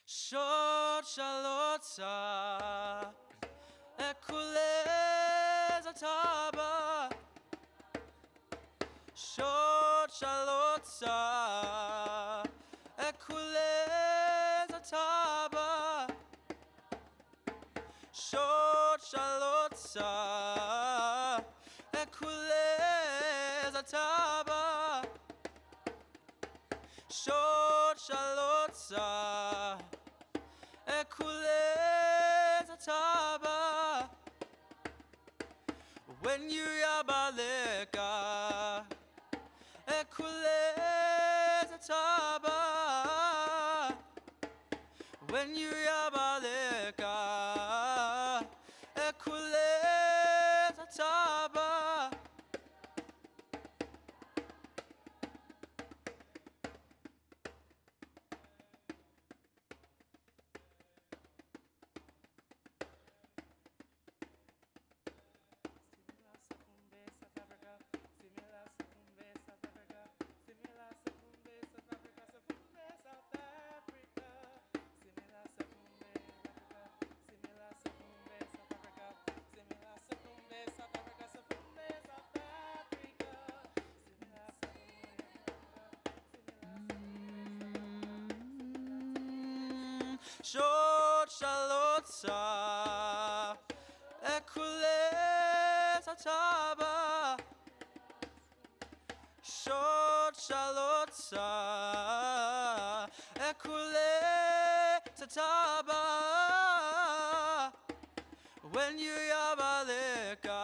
Short Charlotta, Equaleza Taba. Short Charlotta, Equaleza Taba. Short Charlotta, Equaleza Taba. Short Charlotta, Equaleza Taba. When you yabaleka, Equaleza Taba. When you yabaleka, Equaleza Taba. Short Charlotta, Equaleza Taba. Short Charlotta, Equaleza Taba. When you yabaleka,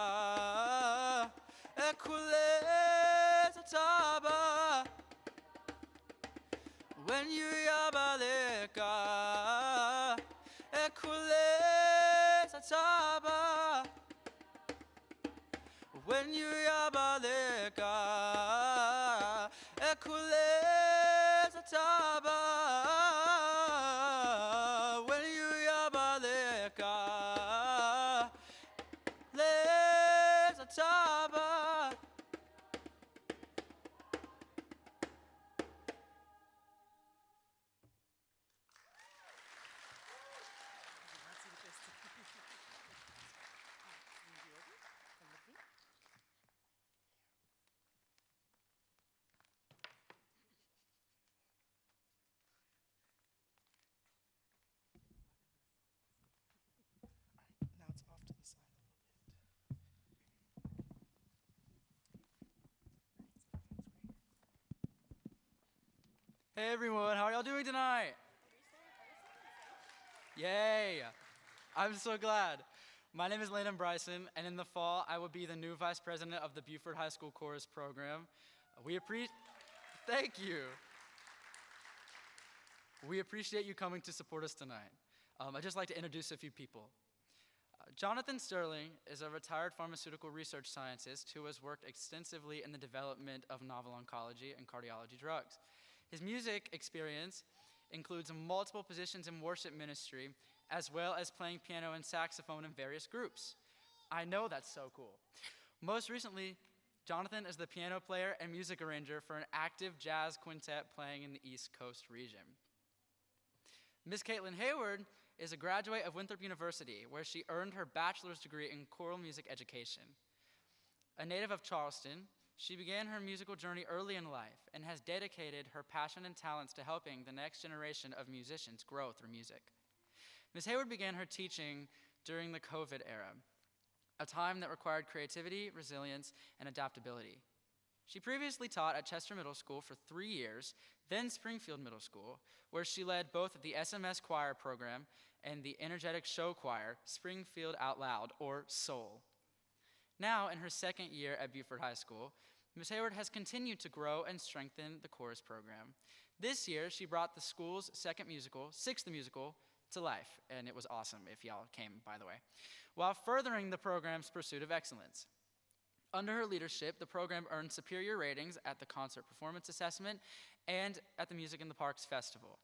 Equaleza Taba. When you yabaleka, Equaleza Taba. When you yabaleka, Equaleza Taba. When you yabaleka, Leza Taba. Now it's off to the side a little bit. Hey everyone, how are y'all doing tonight? Yay! I'm so glad. My name is Landon Bryson, and in the fall, I will be the new vice president of the Buford High School Chorus Program. Thank you. We appreciate you coming to support us tonight. I'd just like to introduce a few people. Jonathan Sterling is a retired pharmaceutical research scientist who has worked extensively in the development of novel oncology and cardiology drugs. His music experience includes multiple positions in worship ministry, as well as playing piano and saxophone in various groups. I know that's so cool. Most recently, Jonathan is the piano player and music arranger for an active jazz quintet playing in the East Coast region. Ms. Kaitlyn Hayward is a graduate of Winthrop University, where she earned her bachelor's degree in choral music education. A native of Charleston, she began her musical journey early in life and has dedicated her passion and talents to helping the next generation of musicians grow through music. Ms. Hayward began her teaching during the COVID era, a time that required creativity, resilience, and adaptability. She previously taught at Chester Middle School for 3 years, then Springfield Middle School, where she led both the SMS choir program and the energetic show choir, Springfield Out Loud, or SOUL. Now, in her second year at Buford High School, Ms. Hayward has continued to grow and strengthen the chorus program. This year, she brought the school's sixth musical, to life, and it was awesome if y'all came, by the way, while furthering the program's pursuit of excellence. Under her leadership, the program earned superior ratings at the Concert Performance Assessment and at the Music in the Parks Festival.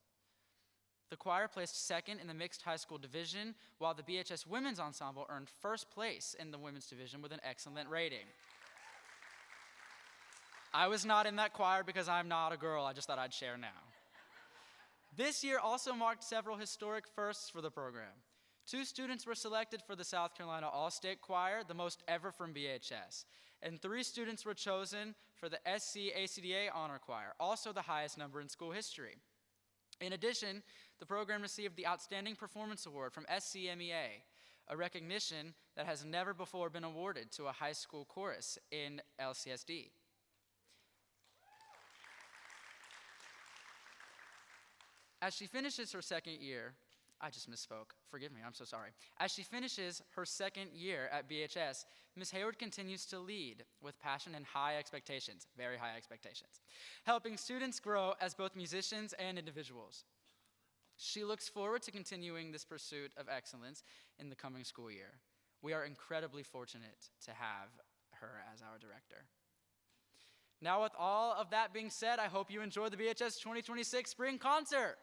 The choir placed second in the mixed high school division, while the BHS Women's Ensemble earned first place in the women's division with an excellent rating. I was not in that choir because I'm not a girl. I just thought I'd share now. This year also marked several historic firsts for the program. 2 students were selected for the South Carolina All-State Choir, the most ever from BHS, and 3 students were chosen for the SC ACDA Honor Choir, also the highest number in school history. In addition, the program received the Outstanding Performance Award from SCMEA, a recognition that has never before been awarded to a high school chorus in LCSD. As she finishes her second year, I just misspoke. Forgive me, I'm so sorry. As she finishes her second year at BHS, Ms. Hayward continues to lead with passion and high expectations, very high expectations, helping students grow as both musicians and individuals. She looks forward to continuing this pursuit of excellence in the coming school year. We are incredibly fortunate to have her as our director. Now, with all of that being said, I hope you enjoy the BHS 2026 Spring Concert.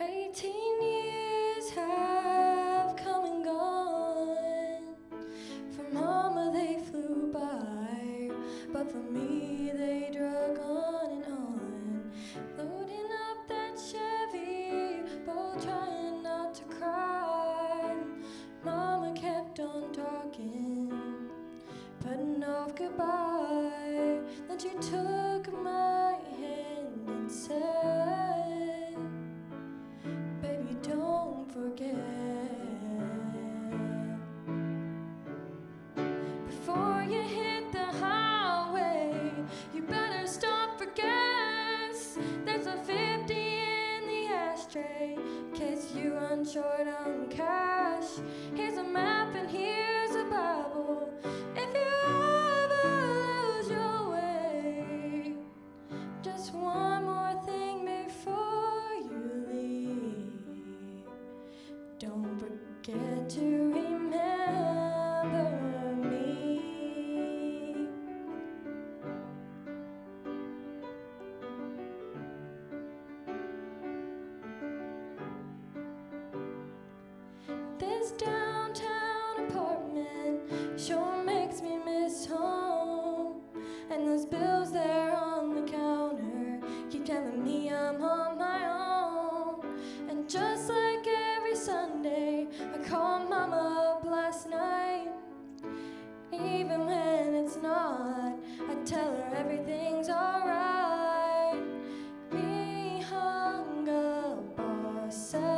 18 years have come and gone. For Mama they flew by, but for me they drug on and on. Loading up that Chevy, both trying not to cry. Mama kept on talking, putting off goodbye. Then she took my hand and said, baby, don't forget. Before you hit the highway, you better stop for gas. There's a 50 in the ashtray, in case you run short on cash. Here's a map and here's a Bible, if you ever lose your way. Just one more thing before you leave. Don't forget to remember me. This downtown apartment sure makes me miss home. And those bills there on the counter keep telling me I'm on my own. And just like every Sunday, I call Mama up last night. Even when it's not, I tell her everything's alright. We hung up our cell.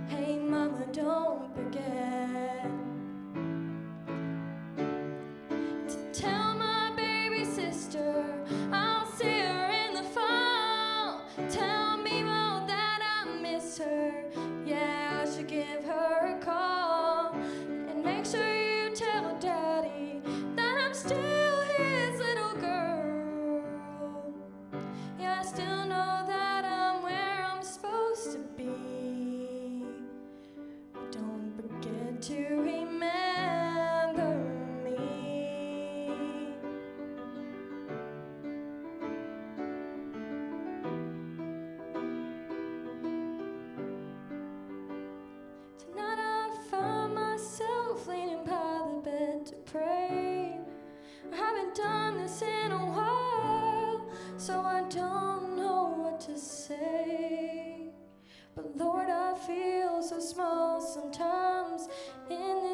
Hey Mama, don't forget to tell my baby sister I'll see her in the fall. Tell me all that I miss her. Yeah, I should give her a call. And make sure you tell Daddy that I'm still his little girl. Yeah, I still know that I'm where I'm supposed to be. Don't forget to remember me. Tonight I found myself leaning by the bed to pray. I haven't done this in a while, so I don't know what to say. But Lord, I feel so small sometimes in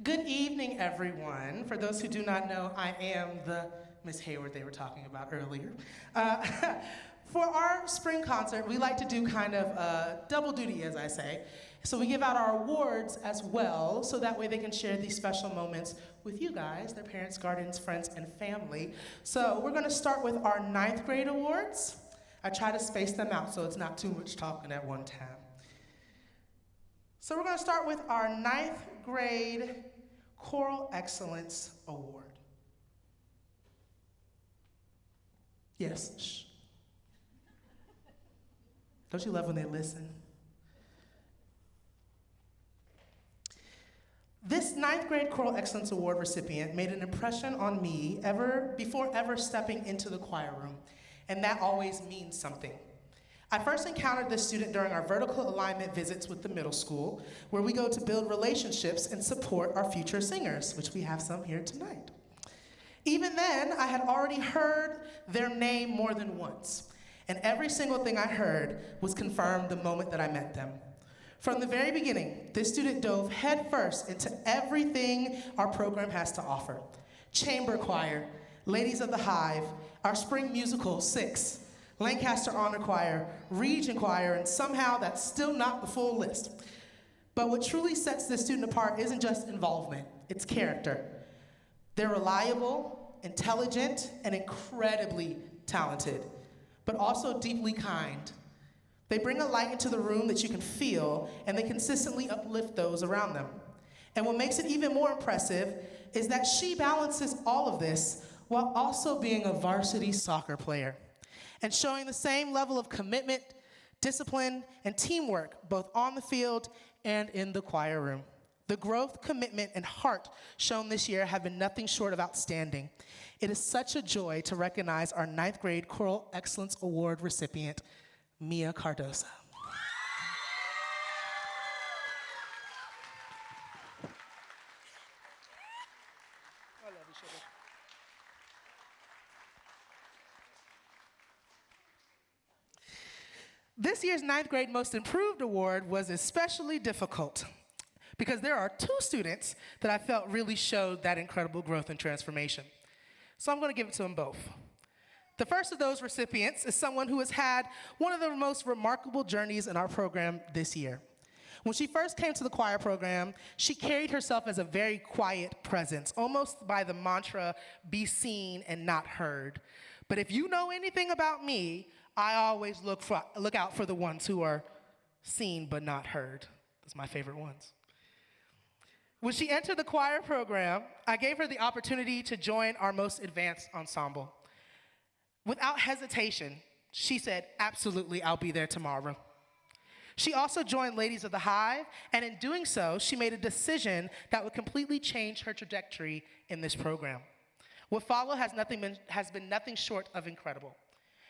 Good evening, everyone. For those who do not know, I am the Miss Hayward they were talking about earlier. For our spring concert, we like to do kind of double duty, as I say. So we give out our awards as well, so that way they can share these special moments with you guys, their parents, guardians, friends, and family. So we're gonna start with our 9th grade awards. I try to space them out so it's not too much talking at one time. So we're gonna start with our 9th grade Choral Excellence Award. Yes, shh. Don't you love when they listen? This 9th grade Choral Excellence Award recipient made an impression on me before ever stepping into the choir room, and that always means something. I first encountered this student during our vertical alignment visits with the middle school, where we go to build relationships and support our future singers, which we have some here tonight. Even then, I had already heard their name more than once, and every single thing I heard was confirmed the moment that I met them. From the very beginning, this student dove headfirst into everything our program has to offer. Chamber choir, Ladies of the Hive, our spring musical, 6, Lancaster Honor Choir, Region Choir, and somehow that's still not the full list. But what truly sets this student apart isn't just involvement, it's character. They're reliable, intelligent, and incredibly talented, but also deeply kind. They bring a light into the room that you can feel, and they consistently uplift those around them. And what makes it even more impressive is that she balances all of this while also being a varsity soccer player and showing the same level of commitment, discipline, and teamwork, both on the field and in the choir room. The growth, commitment, and heart shown this year have been nothing short of outstanding. It is such a joy to recognize our 9th grade Choral Excellence Award recipient, Mia Cardosa. I love you, sugar. This year's 9th grade Most Improved Award was especially difficult because there are 2 students that I felt really showed that incredible growth and transformation. So I'm going to give it to them both. The first of those recipients is someone who has had one of the most remarkable journeys in our program this year. When she first came to the choir program, she carried herself as a very quiet presence, almost by the mantra, be seen and not heard. But if you know anything about me, I always look out for the ones who are seen but not heard. That's my favorite ones. When she entered the choir program, I gave her the opportunity to join our most advanced ensemble. Without hesitation, she said, absolutely, I'll be there tomorrow. She also joined Ladies of the Hive, and in doing so, she made a decision that would completely change her trajectory in this program. What followed has been nothing short of incredible.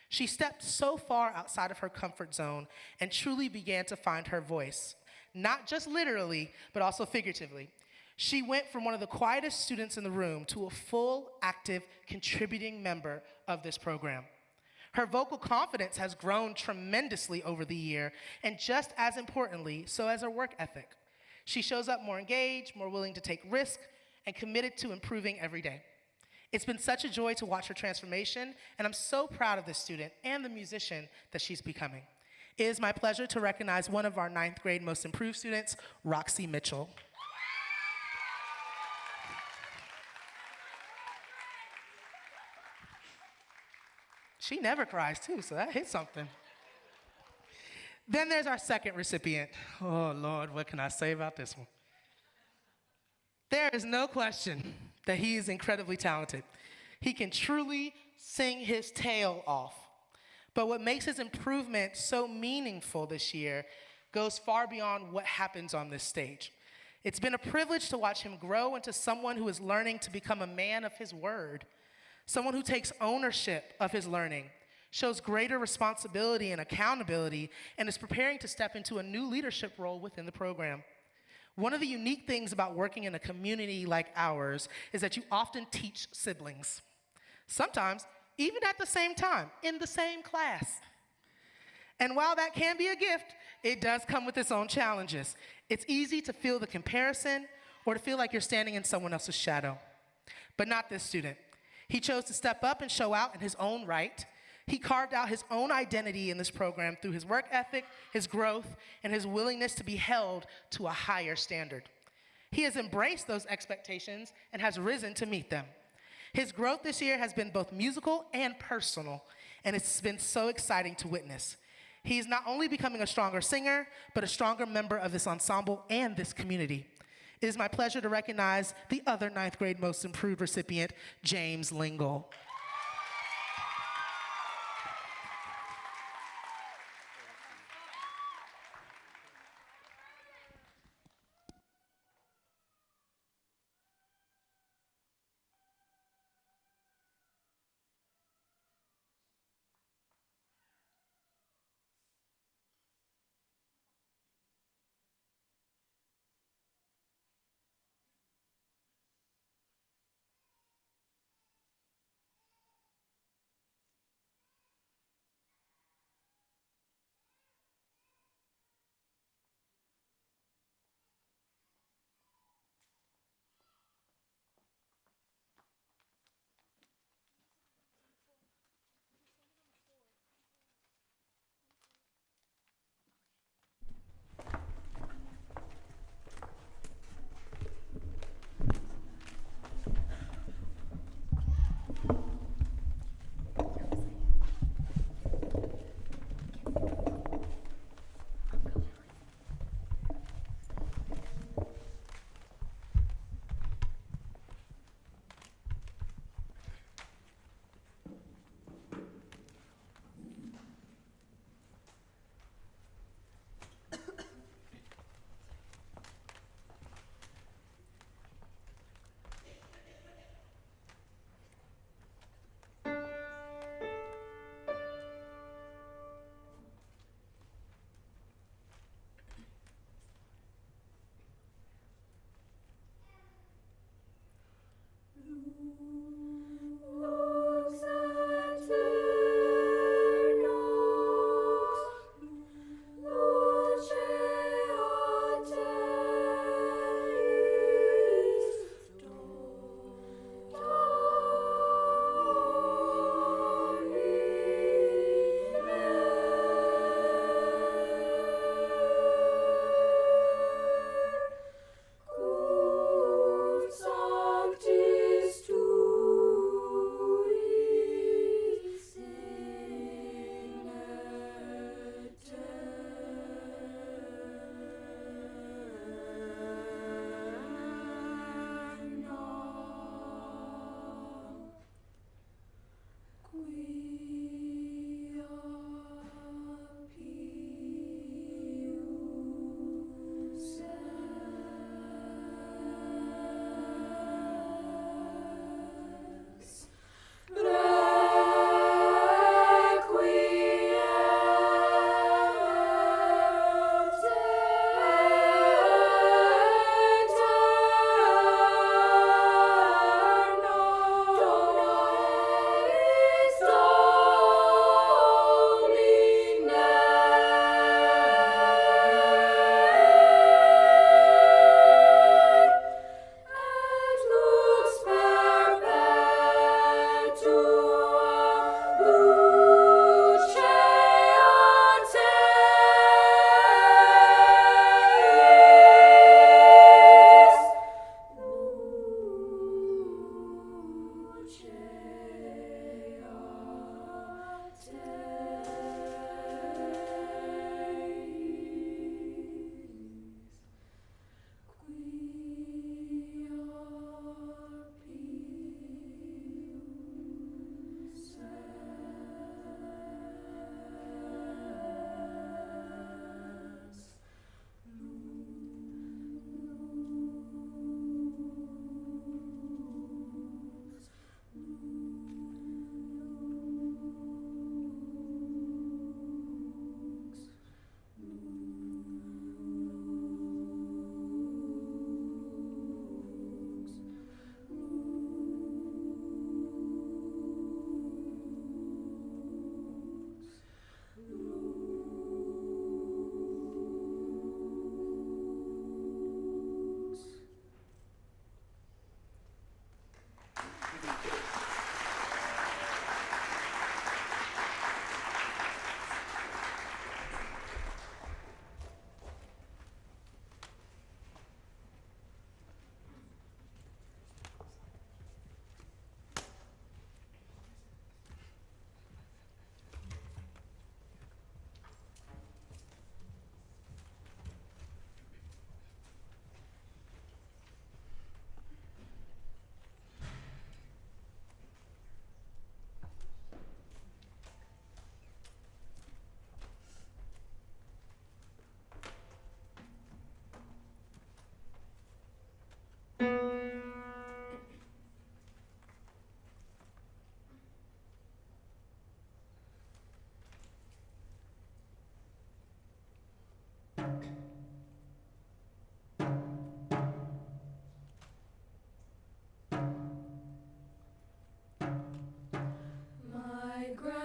She stepped so far outside of her comfort zone and truly began to find her voice, not just literally, but also figuratively. She went from one of the quietest students in the room to a full, active, contributing member of this program. Her vocal confidence has grown tremendously over the year, and just as importantly, so has her work ethic. She shows up more engaged, more willing to take risks, and committed to improving every day. It's been such a joy to watch her transformation, and I'm so proud of this student and the musician that she's becoming. It is my pleasure to recognize one of our 9th grade Most Improved students, Roxy Mitchell. She never cries too, so that hit something. Then there's our second recipient. Oh Lord, what can I say about this one? There is no question that he is incredibly talented. He can truly sing his tail off. But what makes his improvement so meaningful this year goes far beyond what happens on this stage. It's been a privilege to watch him grow into someone who is learning to become a man of his word, someone who takes ownership of his learning, shows greater responsibility and accountability, and is preparing to step into a new leadership role within the program. One of the unique things about working in a community like ours is that you often teach siblings. Sometimes, even at the same time, in the same class. And while that can be a gift, it does come with its own challenges. It's easy to feel the comparison or to feel like you're standing in someone else's shadow. But not this student. He chose to step up and show out in his own right. He carved out his own identity in this program through his work ethic, his growth, and his willingness to be held to a higher standard. He has embraced those expectations and has risen to meet them. His growth this year has been both musical and personal, and it's been so exciting to witness. He's not only becoming a stronger singer, but a stronger member of this ensemble and this community. It is my pleasure to recognize the other 9th grade Most Improved recipient, James Lingle.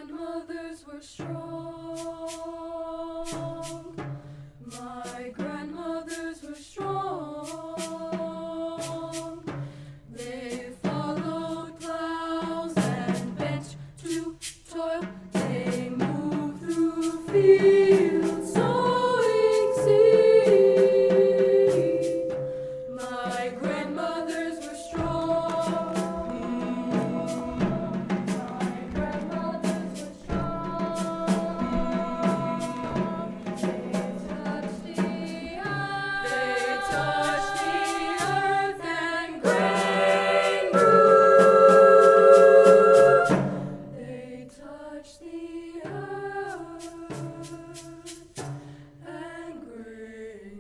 grandmothers were strong. My grandmothers were strong. They followed plows and bent to toil. They moved through fields sowing seed. My grandmothers were strong. My grandmothers were strong. They touched the earth and grain grew. They touched the earth and grain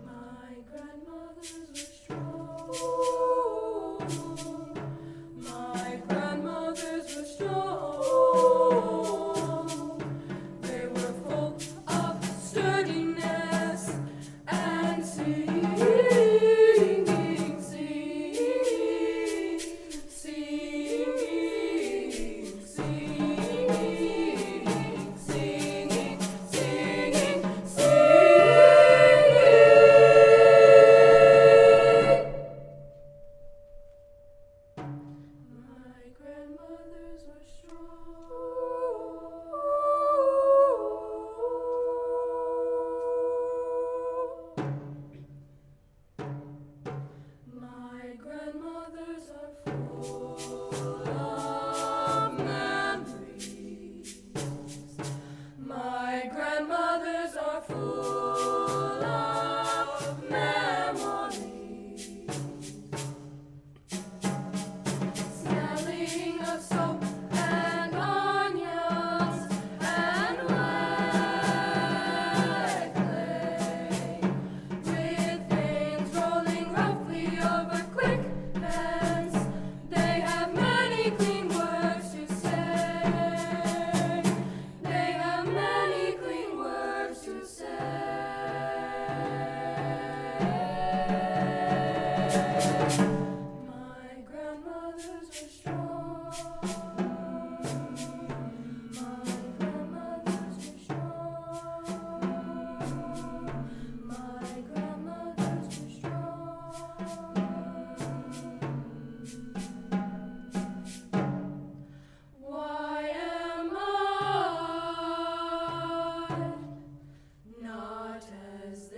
My grandmothers were strong. My grandmothers were strong. They were full of sturdiness and singing, My grandmothers were strong. My grandmothers are full of memories. My grandmothers are full of memories. Smelling of soap and onions and wet clay, with veins rolling roughly over quick pans. They have many clean words to say. They have many clean words to say. My grandmothers were strong. My grandmothers were strong. My grandmothers were strong. Why am I not as they?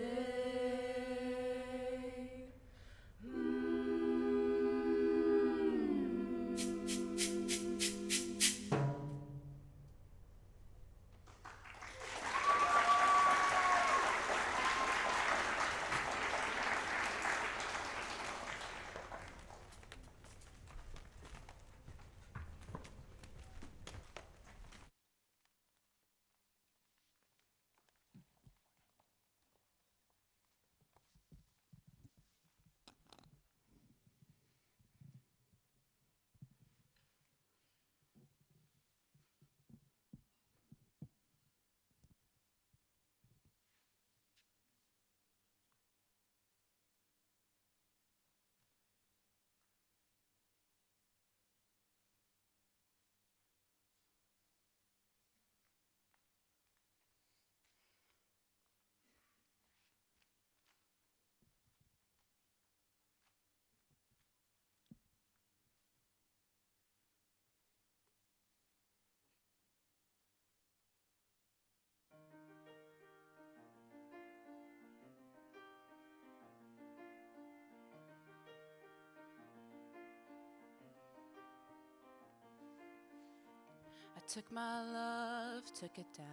I took my love, took it down.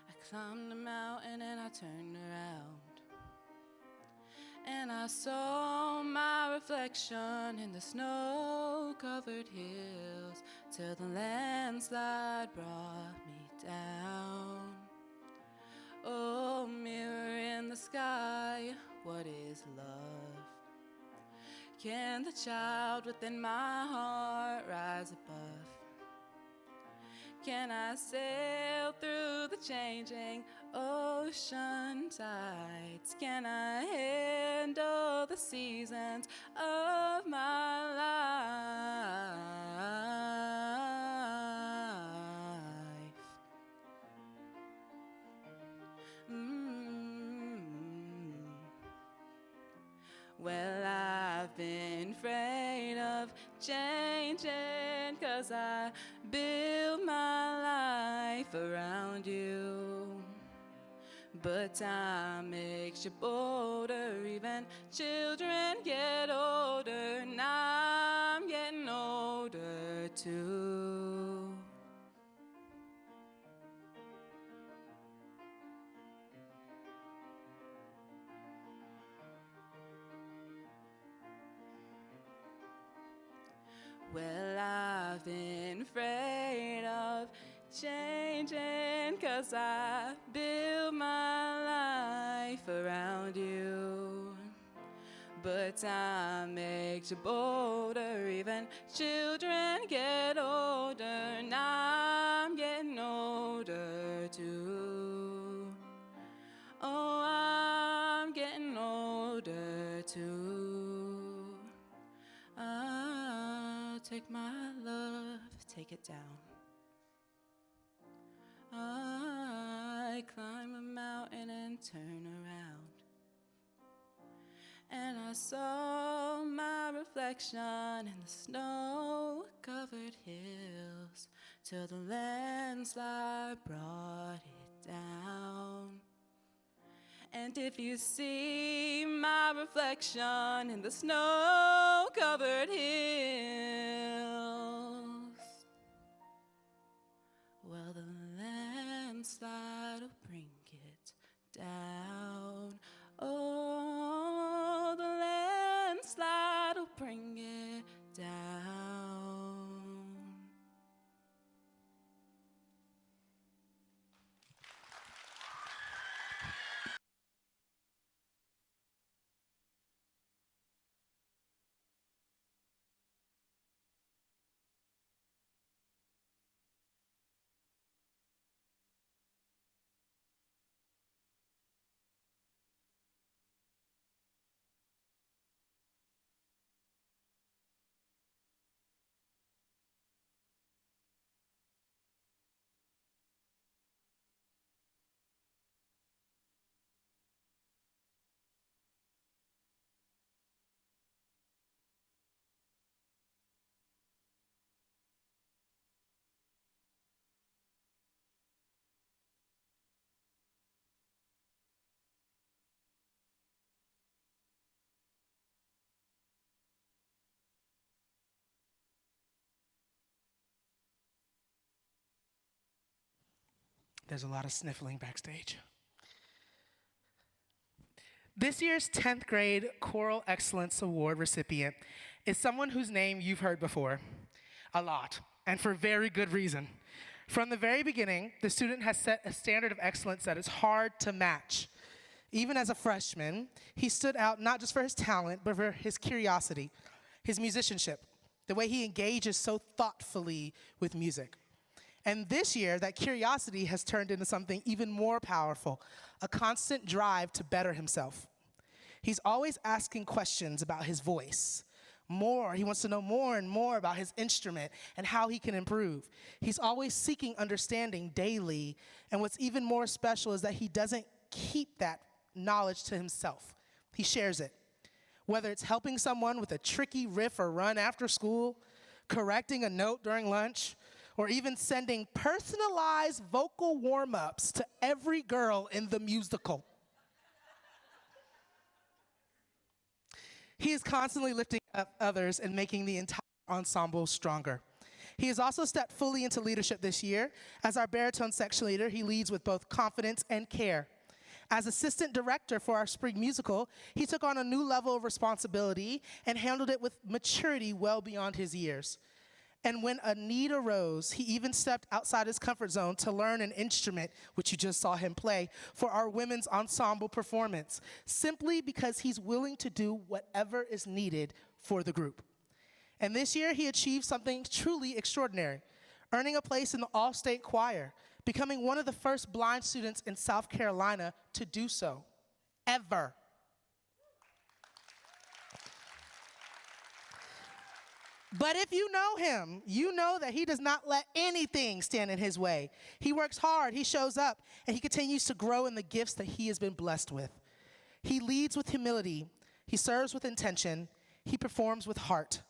I climbed a mountain and I turned around. And I saw my reflection in the snow-covered hills till the landslide brought me down. Oh, mirror in the sky, what is love? Can the child within my heart rise above? Can I sail through the changing ocean tides. Can I handle the seasons of my life? Well, I've been afraid of changing, 'cause I build my life around you. But time makes you bolder, even children get older, and I'm getting older too. Well, I've been afraid of changing, 'cause I build my life around you. But time makes you bolder, even children get older, and I'm getting older too. Oh, I'm getting older too. Take my love, take it down. I climb a mountain and turn around, and I saw my reflection in the snow-covered hills, till the landslide brought it down. And if you see my reflection in the snow-covered hills, well, the landslide will bring it down. Oh, the landslide will bring it down. There's a lot of sniffling backstage. This year's 10th grade Choral Excellence Award recipient is someone whose name you've heard before a lot, and for very good reason. From the very beginning, the student has set a standard of excellence that is hard to match. Even as a freshman, he stood out not just for his talent, but for his curiosity, his musicianship, the way he engages so thoughtfully with music. And this year, that curiosity has turned into something even more powerful, a constant drive to better himself. He's always asking questions about his voice. He wants to know more and more about his instrument and how he can improve. He's always seeking understanding daily, and what's even more special is that he doesn't keep that knowledge to himself. He shares it. Whether it's helping someone with a tricky riff or run after school, correcting a note during lunch, or even sending personalized vocal warm-ups to every girl in the musical. He is constantly lifting up others and making the entire ensemble stronger. He has also stepped fully into leadership this year. As our baritone section leader, he leads with both confidence and care. As assistant director for our spring musical, he took on a new level of responsibility and handled it with maturity well beyond his years. And when a need arose, he even stepped outside his comfort zone to learn an instrument, which you just saw him play, for our women's ensemble performance, simply because he's willing to do whatever is needed for the group. And this year, he achieved something truly extraordinary. earning a place in the all-state choir, becoming one of the first blind students in South Carolina to do so, ever. But if you know him, you know that he does not let anything stand in his way. He works hard, he shows up, and he continues to grow in the gifts that he has been blessed with. He leads with humility, he serves with intention, he performs with heart.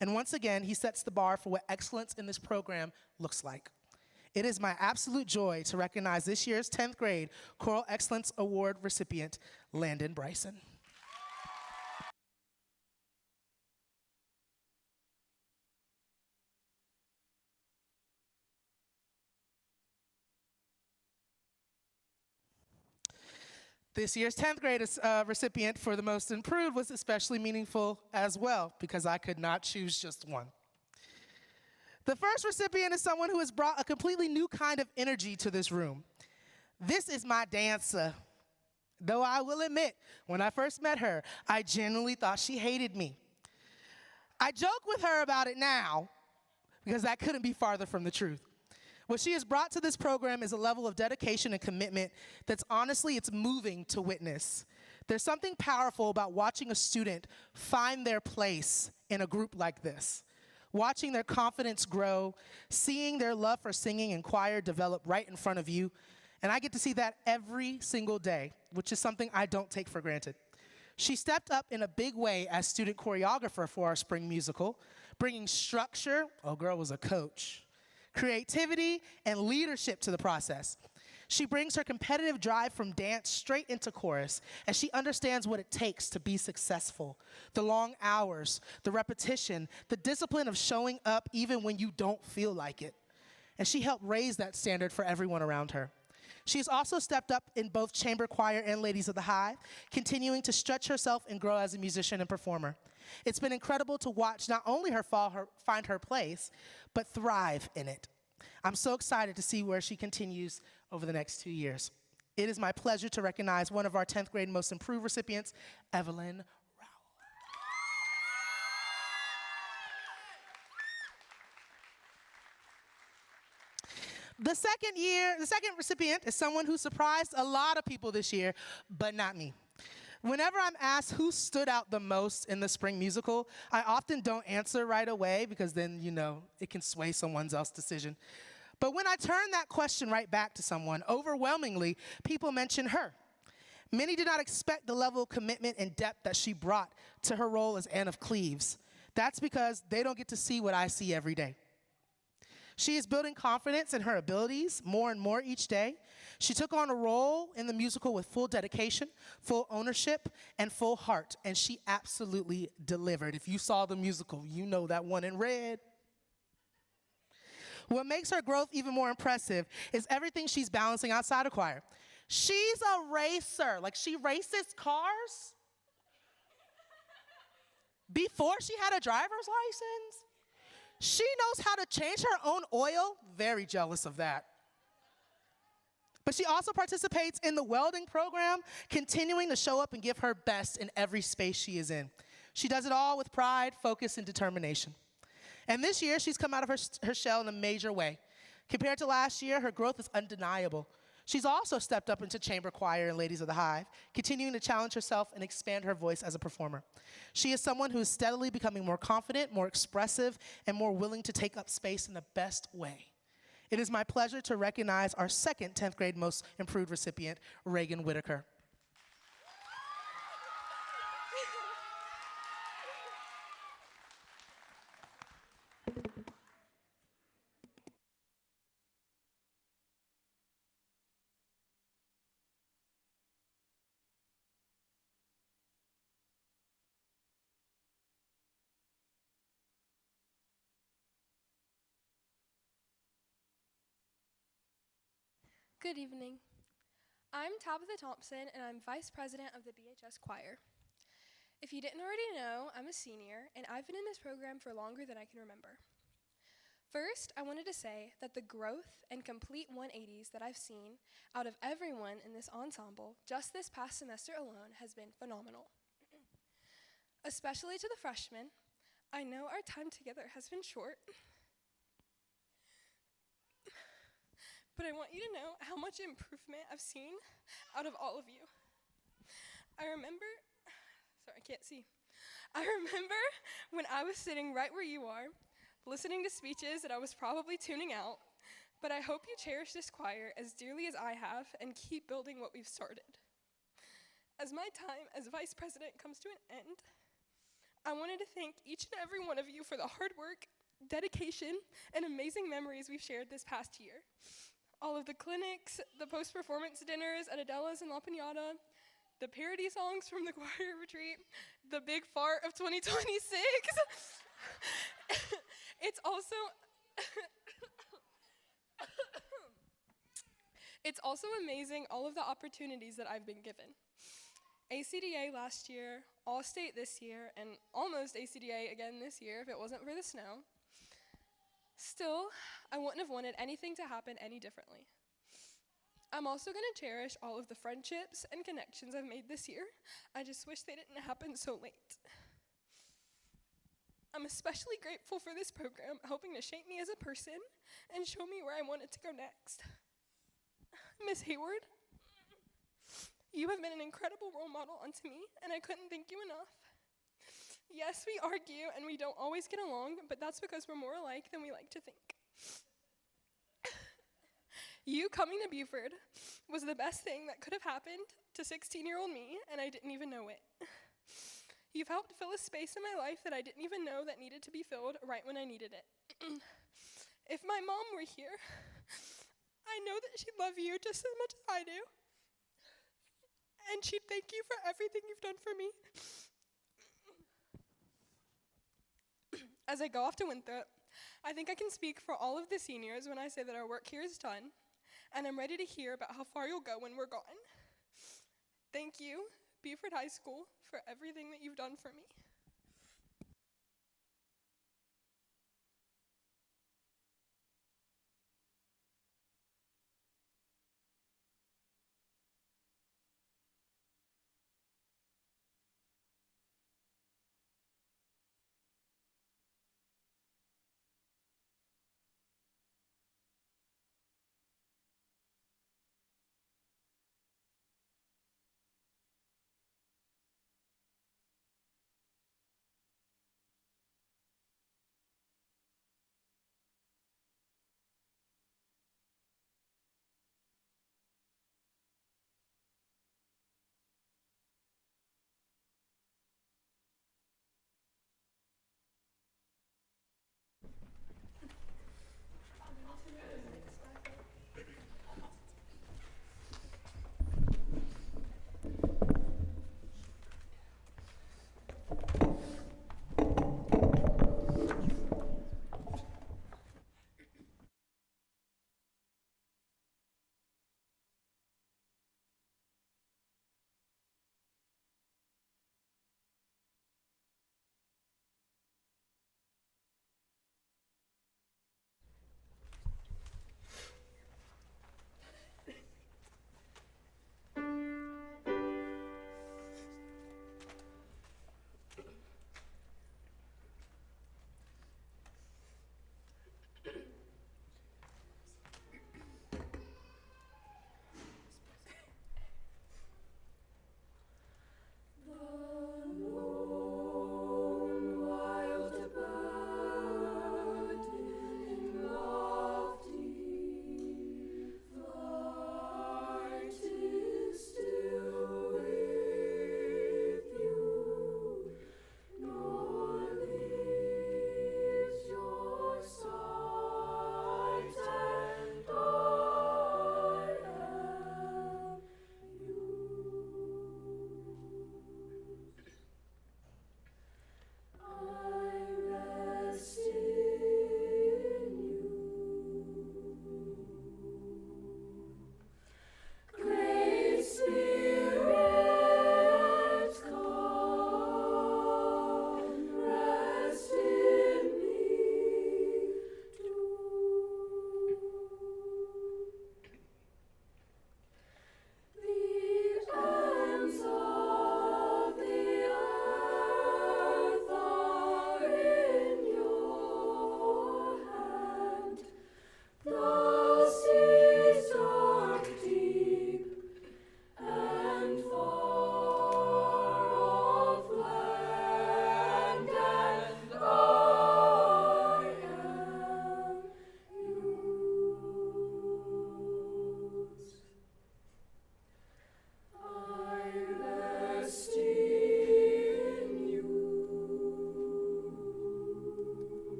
And once again, he sets the bar for what excellence in this program looks like. It is my absolute joy to recognize this year's 10th grade Choral Excellence Award recipient, Landon Bryson. This year's 10th grade recipient for the most improved was especially meaningful as well because I could not choose just one. The first recipient is someone who has brought a completely new kind of energy to this room. This is my dancer. Though I will admit, when I first met her, I genuinely thought she hated me. I joke with her about it now because that couldn't be farther from the truth. What she has brought to this program is a level of dedication and commitment that's honestly, it's moving to witness. There's something powerful about watching a student find their place in a group like this, watching their confidence grow, seeing their love for singing and choir develop right in front of you. And I get to see that every single day, which is something I don't take for granted. She stepped up in a big way as student choreographer for our spring musical, bringing structure, oh girl was a coach, creativity, and leadership to the process. She brings her competitive drive from dance straight into chorus, and she understands what it takes to be successful. The long hours, the repetition, the discipline of showing up even when you don't feel like it. And she helped raise that standard for everyone around her. She's also stepped up in both chamber choir and Ladies of the Hive, continuing to stretch herself and grow as a musician and performer. It's been incredible to watch not only her find her place, but thrive in it. I'm so excited to see where she continues over the next 2 years. It is my pleasure to recognize one of our 10th grade Most Improved recipients, Evelyn Rowell. The second recipient is someone who surprised a lot of people this year, but not me. Whenever I'm asked who stood out the most in the spring musical, I often don't answer right away because then, it can sway someone else's decision. But when I turn that question right back to someone, overwhelmingly, people mention her. Many did not expect the level of commitment and depth that she brought to her role as Anne of Cleves. That's because they don't get to see what I see every day. She is building confidence in her abilities more and more each day. She took on a role in the musical with full dedication, full ownership, and full heart, and she absolutely delivered. If you saw the musical, you know that one in red. What makes her growth even more impressive is everything she's balancing outside of choir. She's a racer, like she races cars. Before she had a driver's license, she knows how to change her own oil. Very jealous of that. But she also participates in the welding program, continuing to show up and give her best in every space she is in. She does it all with pride, focus, and determination. And this year, she's come out of her shell in a major way. Compared to last year, her growth is undeniable. She's also stepped up into chamber choir and Ladies of the Hive, continuing to challenge herself and expand her voice as a performer. She is someone who is steadily becoming more confident, more expressive, and more willing to take up space in the best way. It is my pleasure to recognize our second 10th grade Most Improved recipient, Reagan Whitaker. Good evening. I'm Tabitha Thompson, and I'm Vice President of the BHS Choir. If you didn't already know, I'm a senior, and I've been in this program for longer than I can remember. First, I wanted to say that the growth and complete 180s that I've seen out of everyone in this ensemble just this past semester alone has been phenomenal. Especially to the freshmen, I know our time together has been short. but I want you to know how much improvement I've seen out of all of you. I remember when I was sitting right where you are, listening to speeches that I was probably tuning out, but I hope you cherish this choir as dearly as I have and keep building what we've started. As my time as vice president comes to an end, I wanted to thank each and every one of you for the hard work, dedication, and amazing memories we've shared this past year. All of the clinics, the post-performance dinners at Adela's and La Piñata, the parody songs from the choir retreat, the big fart of 2026. It's also it's also amazing all of the opportunities that I've been given. ACDA last year, All-State this year, and almost ACDA again this year if it wasn't for the snow. Still, I wouldn't have wanted anything to happen any differently. I'm also going to cherish all of the friendships and connections I've made this year. I just wish they didn't happen so late. I'm especially grateful for this program, helping to shape me as a person and show me where I wanted to go next. Miss Hayward, you have been an incredible role model unto me, and I couldn't thank you enough. Yes, we argue and we don't always get along, but that's because we're more alike than we like to think. You coming to Buford was the best thing that could have happened to 16-year-old me, and I didn't even know it. You've helped fill a space in my life that I didn't even know that needed to be filled right when I needed it. If my mom were here, I know that she'd love you just as much as I do. And she'd thank you for everything you've done for me. As I go off to Winthrop, I think I can speak for all of the seniors when I say that our work here is done, and I'm ready to hear about how far you'll go when we're gone. Thank you, Buford High School, for everything that you've done for me.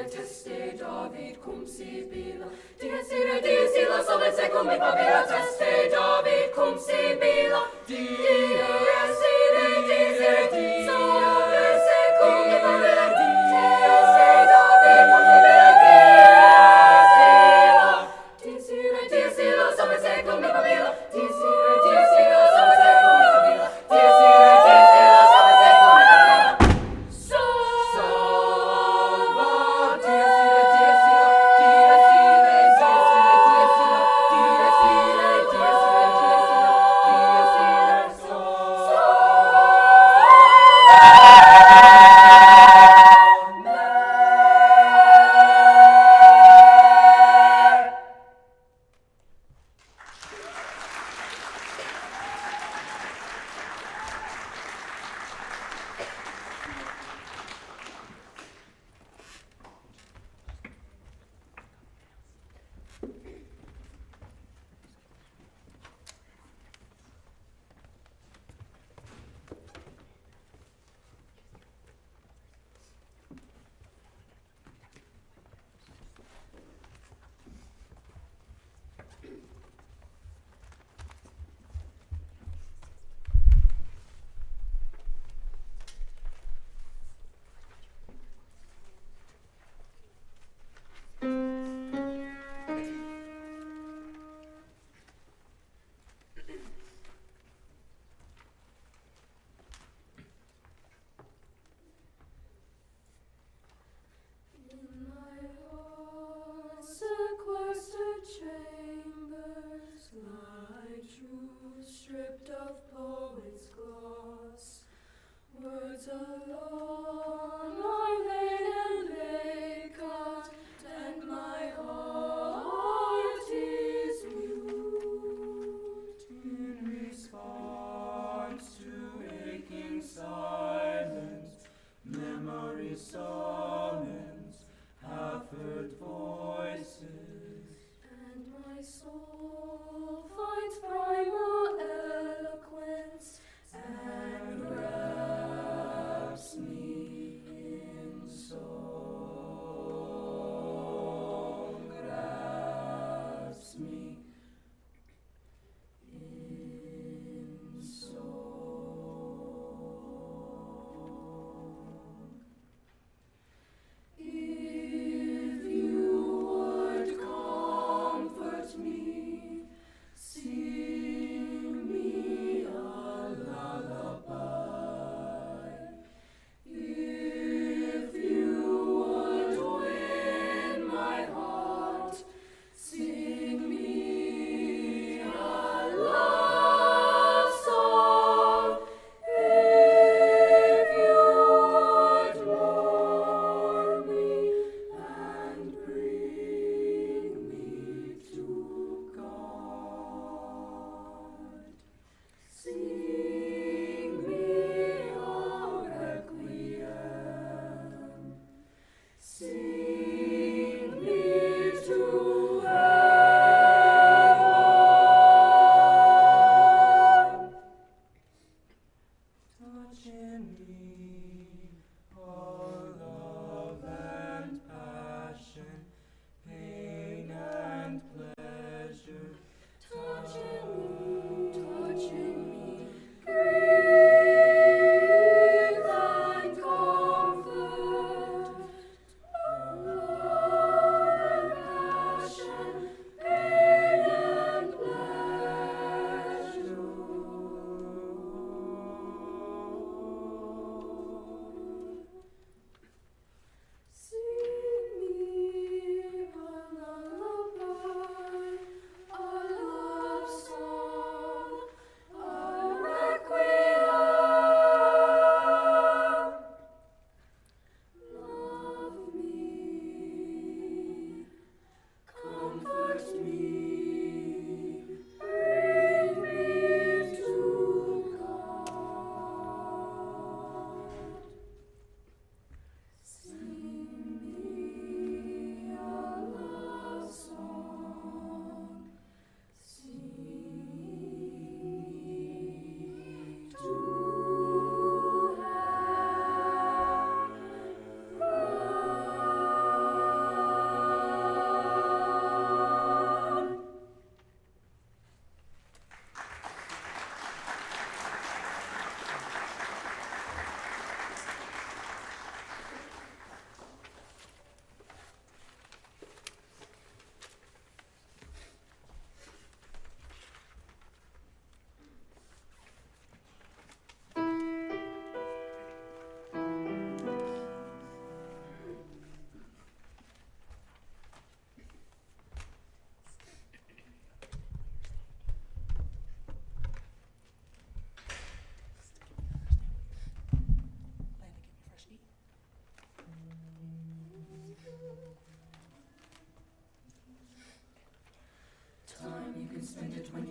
Teste David cum sibila. Dies illa sovet secum in papilla. Teste David cum sibila. Dies illa sovet secum in papilla. Teste David cum sibila. Dies illa sovet secum in papilla. Dies illa sovet secum in papilla. Dies illa sovet secum in papilla.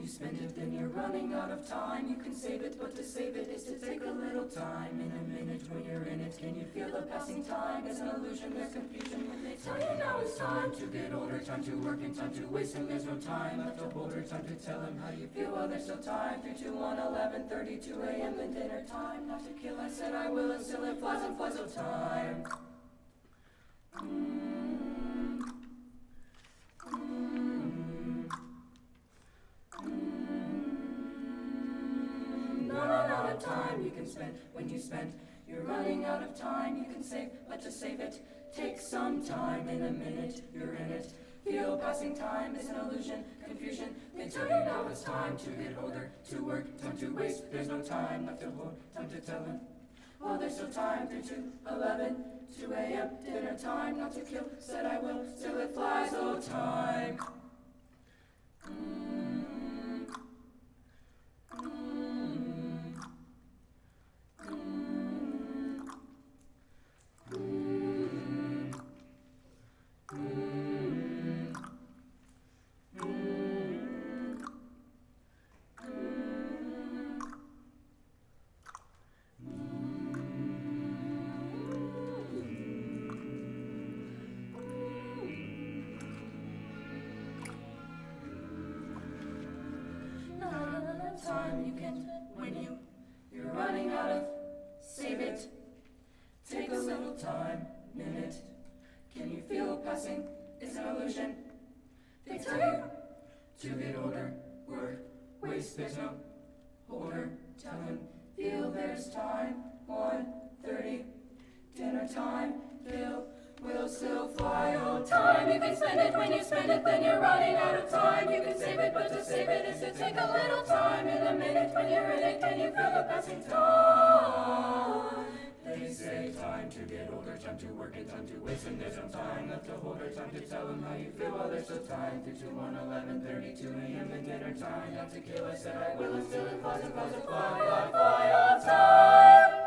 you spend it, then you're running out of time. You can save it, but to save it is to take a little time. In a minute when you're in it, can you feel the passing time? It's an illusion, there's confusion when they tell you now it's time to get older, time to work and time to waste, and there's no time left to hold her, time to tell him how you feel while there's still time. 3, 2, 1, 11:30, 2 a.m. then dinner time. Not to kill, I said I will, and still it flies and flies of time. Not out of time you can spend when you spend. You're running out of time you can save, but to save it, take some time. In a minute, you're in it. Feel passing time is an illusion, confusion. They tell you now it's time to get older, to work, time to waste. There's no time left to hold, time to tell him. Well, there's still time, 3, 2, 11, 2 a.m. dinner time. Not to kill, said I will, still it flies, oh time. Time you can when you're running out of, save it, take a little time, minute. Can you feel passing is an illusion? They tell you to get older, work, waste, there's no holder. Tell him, feel there's time, 1:30, dinner time, Bill will still fly. Oh, time you can spend it, when you spend it then you're running out of time. You can save it, but to save it is to take a little time. In a minute when you're in it, can you feel the passing time? They say time to get older, time to work and time to waste, and there's no time left to hold her, time to tell them how you feel while there's still time. 3, 2, 1, 11:30, 2 a.m. and dinner time. Not to kill, I said I will, and still it flies and flies and fly, fly, fly, all time.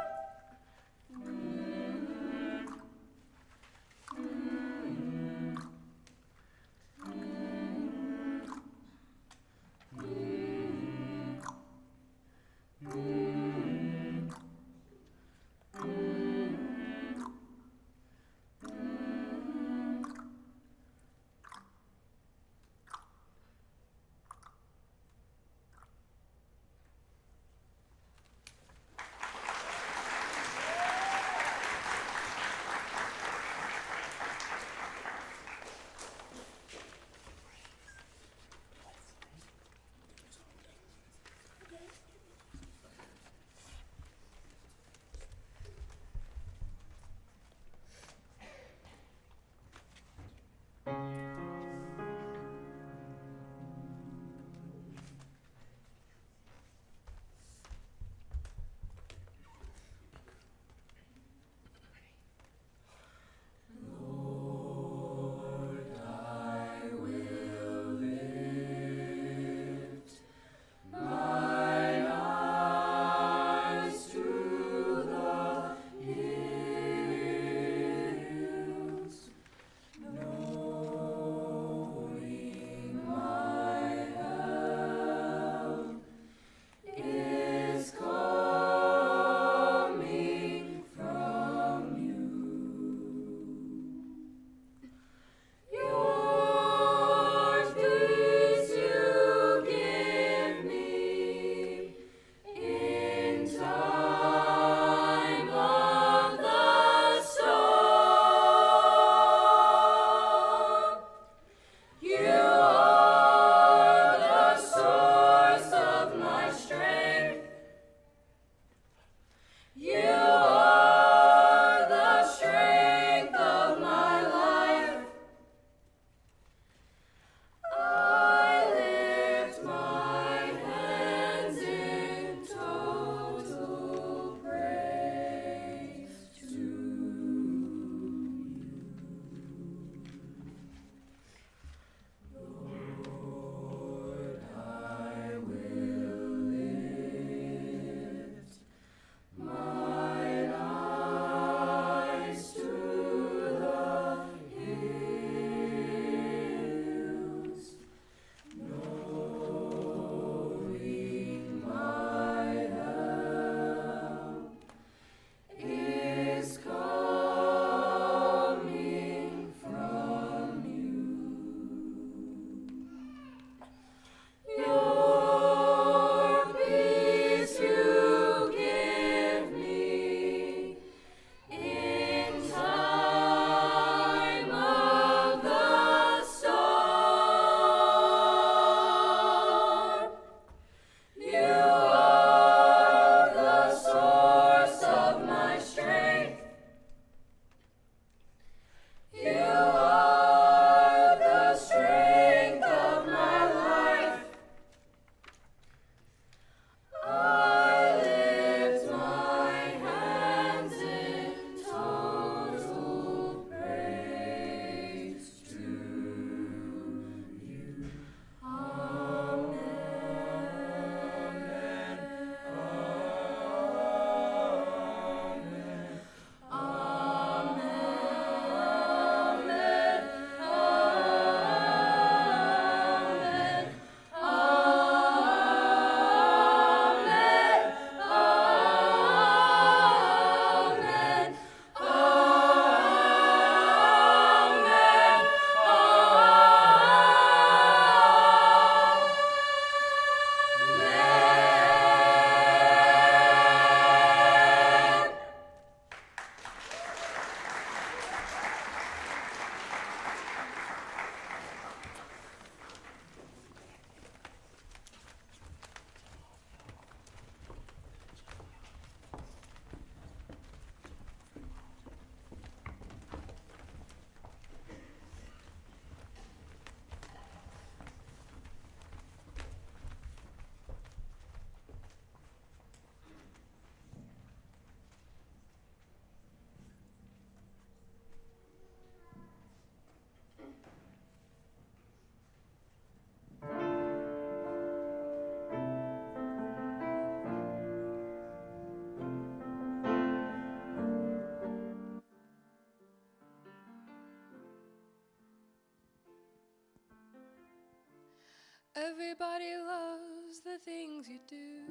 Everybody loves the things you do,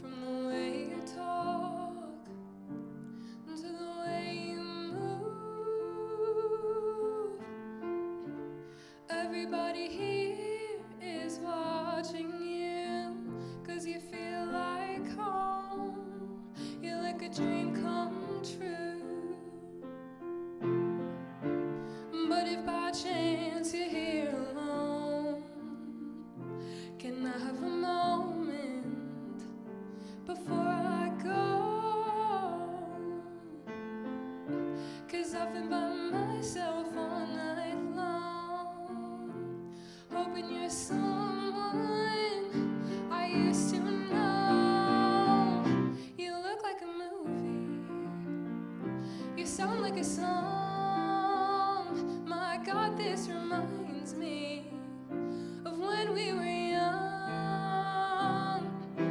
from the way you talk to the way you move. Everybody here is watching you, 'cause you feel like home. You're like a dream come true. But if by chance you're here alone, can I have a moment before I go? 'Cause I've been by myself all night long, hoping you're someone I used to know. You look like a movie, you sound like a song. My God, this reminds me of when we were young.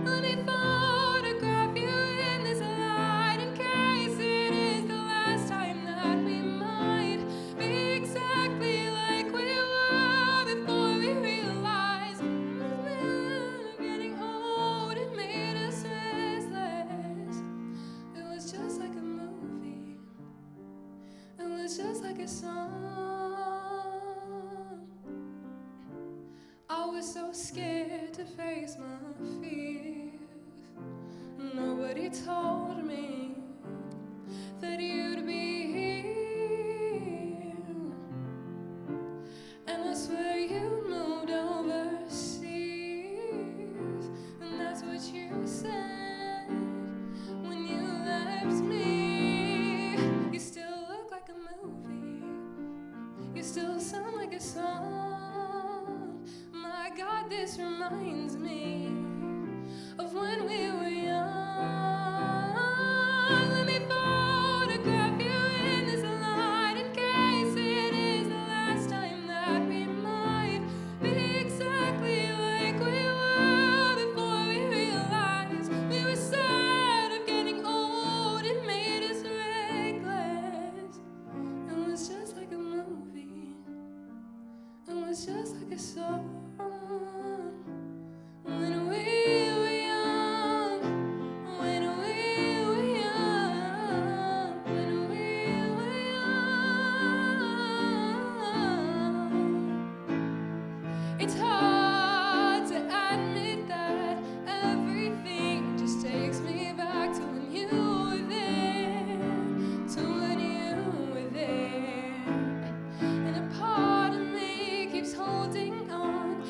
Let me photograph you in this light, in case it is the last time that we might be exactly like we were before we realized we're getting old. It made us restless. It was just like a movie. It was just like a song. I was so scared to face my fears. Nobody told me that you'd be here. And I swear you moved overseas, and that's what you said when you left me. You still look like a movie, you still sound like a song. My God, this reminds me of when we were young. Let me photograph you in this light, in case it is the last time that we might be exactly like we were before we realized we were sad of getting old. It made us reckless. It was just like a movie. It was just like a song. When we were young, when we were young, when we were young. It's hard to admit that everything just takes me back to when you were there, to when you were there. And a part of me keeps holding on,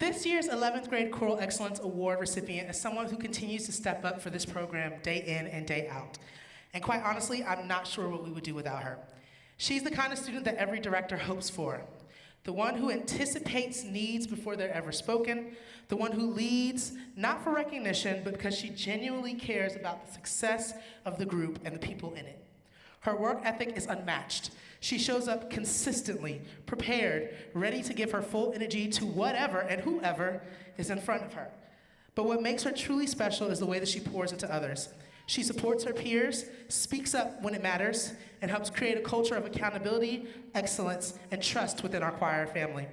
This year's 11th grade Choral Excellence Award recipient is someone who continues to step up for this program day in and day out. And quite honestly, I'm not sure what we would do without her. She's the kind of student that every director hopes for. The one who anticipates needs before they're ever spoken, the one who leads, not for recognition, but because she genuinely cares about the success of the group and the people in it. Her work ethic is unmatched. She shows up consistently, prepared, ready to give her full energy to whatever and whoever is in front of her. But what makes her truly special is the way that she pours into others. She supports her peers, speaks up when it matters, and helps create a culture of accountability, excellence, and trust within our choir family.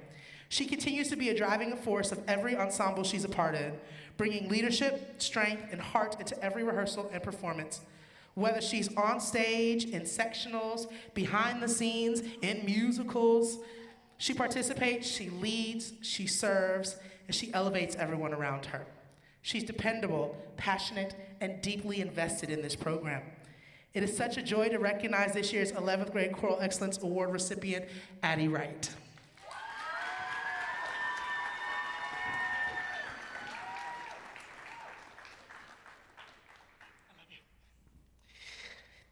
She continues to be a driving force of every ensemble she's a part of, bringing leadership, strength, and heart into every rehearsal and performance. Whether she's on stage, in sectionals, behind the scenes, in musicals, she participates, she leads, she serves, and she elevates everyone around her. She's dependable, passionate, and deeply invested in this program. It is such a joy to recognize this year's 11th grade Choral Excellence Award recipient, Addie Wright.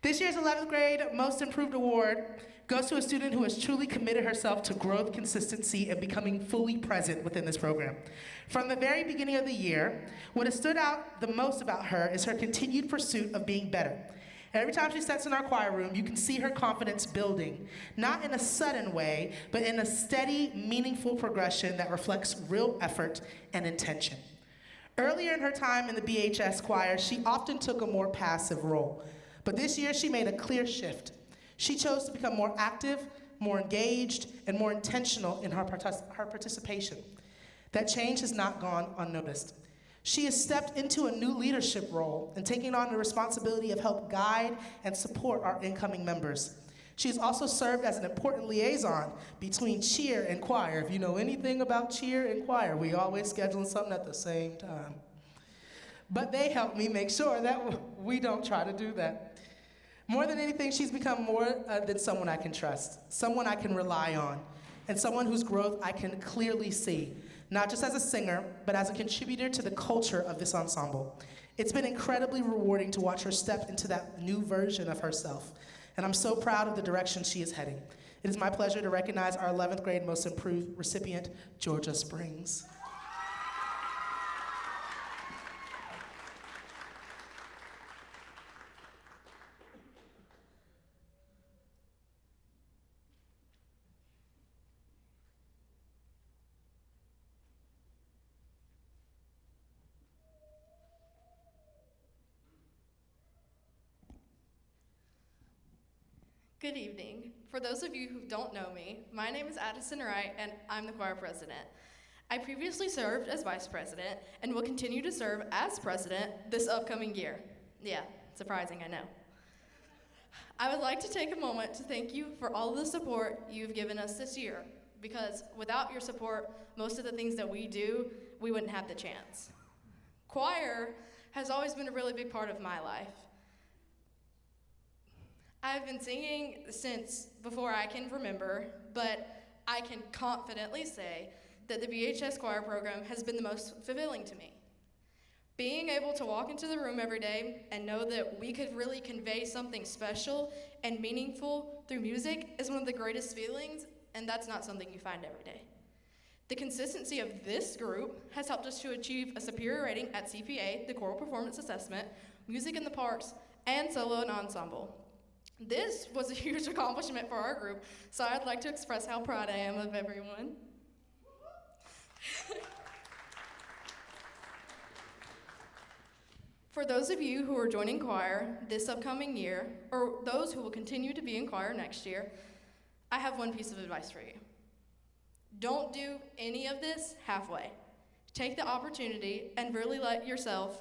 This year's 11th grade Most Improved Award goes to a student who has truly committed herself to growth, consistency, and becoming fully present within this program. From the very beginning of the year, what has stood out the most about her is her continued pursuit of being better. Every time she steps in our choir room, you can see her confidence building, not in a sudden way, but in a steady, meaningful progression that reflects real effort and intention. Earlier in her time in the BHS choir, she often took a more passive role, but this year she made a clear shift. She chose to become more active, more engaged, and more intentional in her participation. That change has not gone unnoticed. She has stepped into a new leadership role and taken on the responsibility of help guide and support our incoming members. She has also served as an important liaison between cheer and choir. If you know anything about cheer and choir, we always scheduling something at the same time. But they help me make sure that we don't try to do that. More than anything, she's become more than someone I can trust, someone I can rely on, and someone whose growth I can clearly see, not just as a singer, but as a contributor to the culture of this ensemble. It's been incredibly rewarding to watch her step into that new version of herself, and I'm so proud of the direction she is heading. It is my pleasure to recognize our 11th grade Most Improved recipient, Georgia Springs. Good evening. For those of you who don't know me, my name is Addison Wright, and I'm the choir president. I previously served as vice president and will continue to serve as president this upcoming year. Yeah, surprising, I know. I would like to take a moment to thank you for all the support you've given us this year, because without your support, most of the things that we do, we wouldn't have the chance. Choir has always been a really big part of my life. I've been singing since before I can remember, but I can confidently say that the BHS choir program has been the most fulfilling to me. Being able to walk into the room every day and know that we could really convey something special and meaningful through music is one of the greatest feelings, and that's not something you find every day. The consistency of this group has helped us to achieve a superior rating at CPA, the Choral Performance Assessment, Music in the Parks, and Solo and Ensemble. This was a huge accomplishment for our group, so I'd like to express how proud I am of everyone. For those of you who are joining choir this upcoming year, or those who will continue to be in choir next year, I have one piece of advice for you. Don't do any of this halfway. Take the opportunity and really let yourself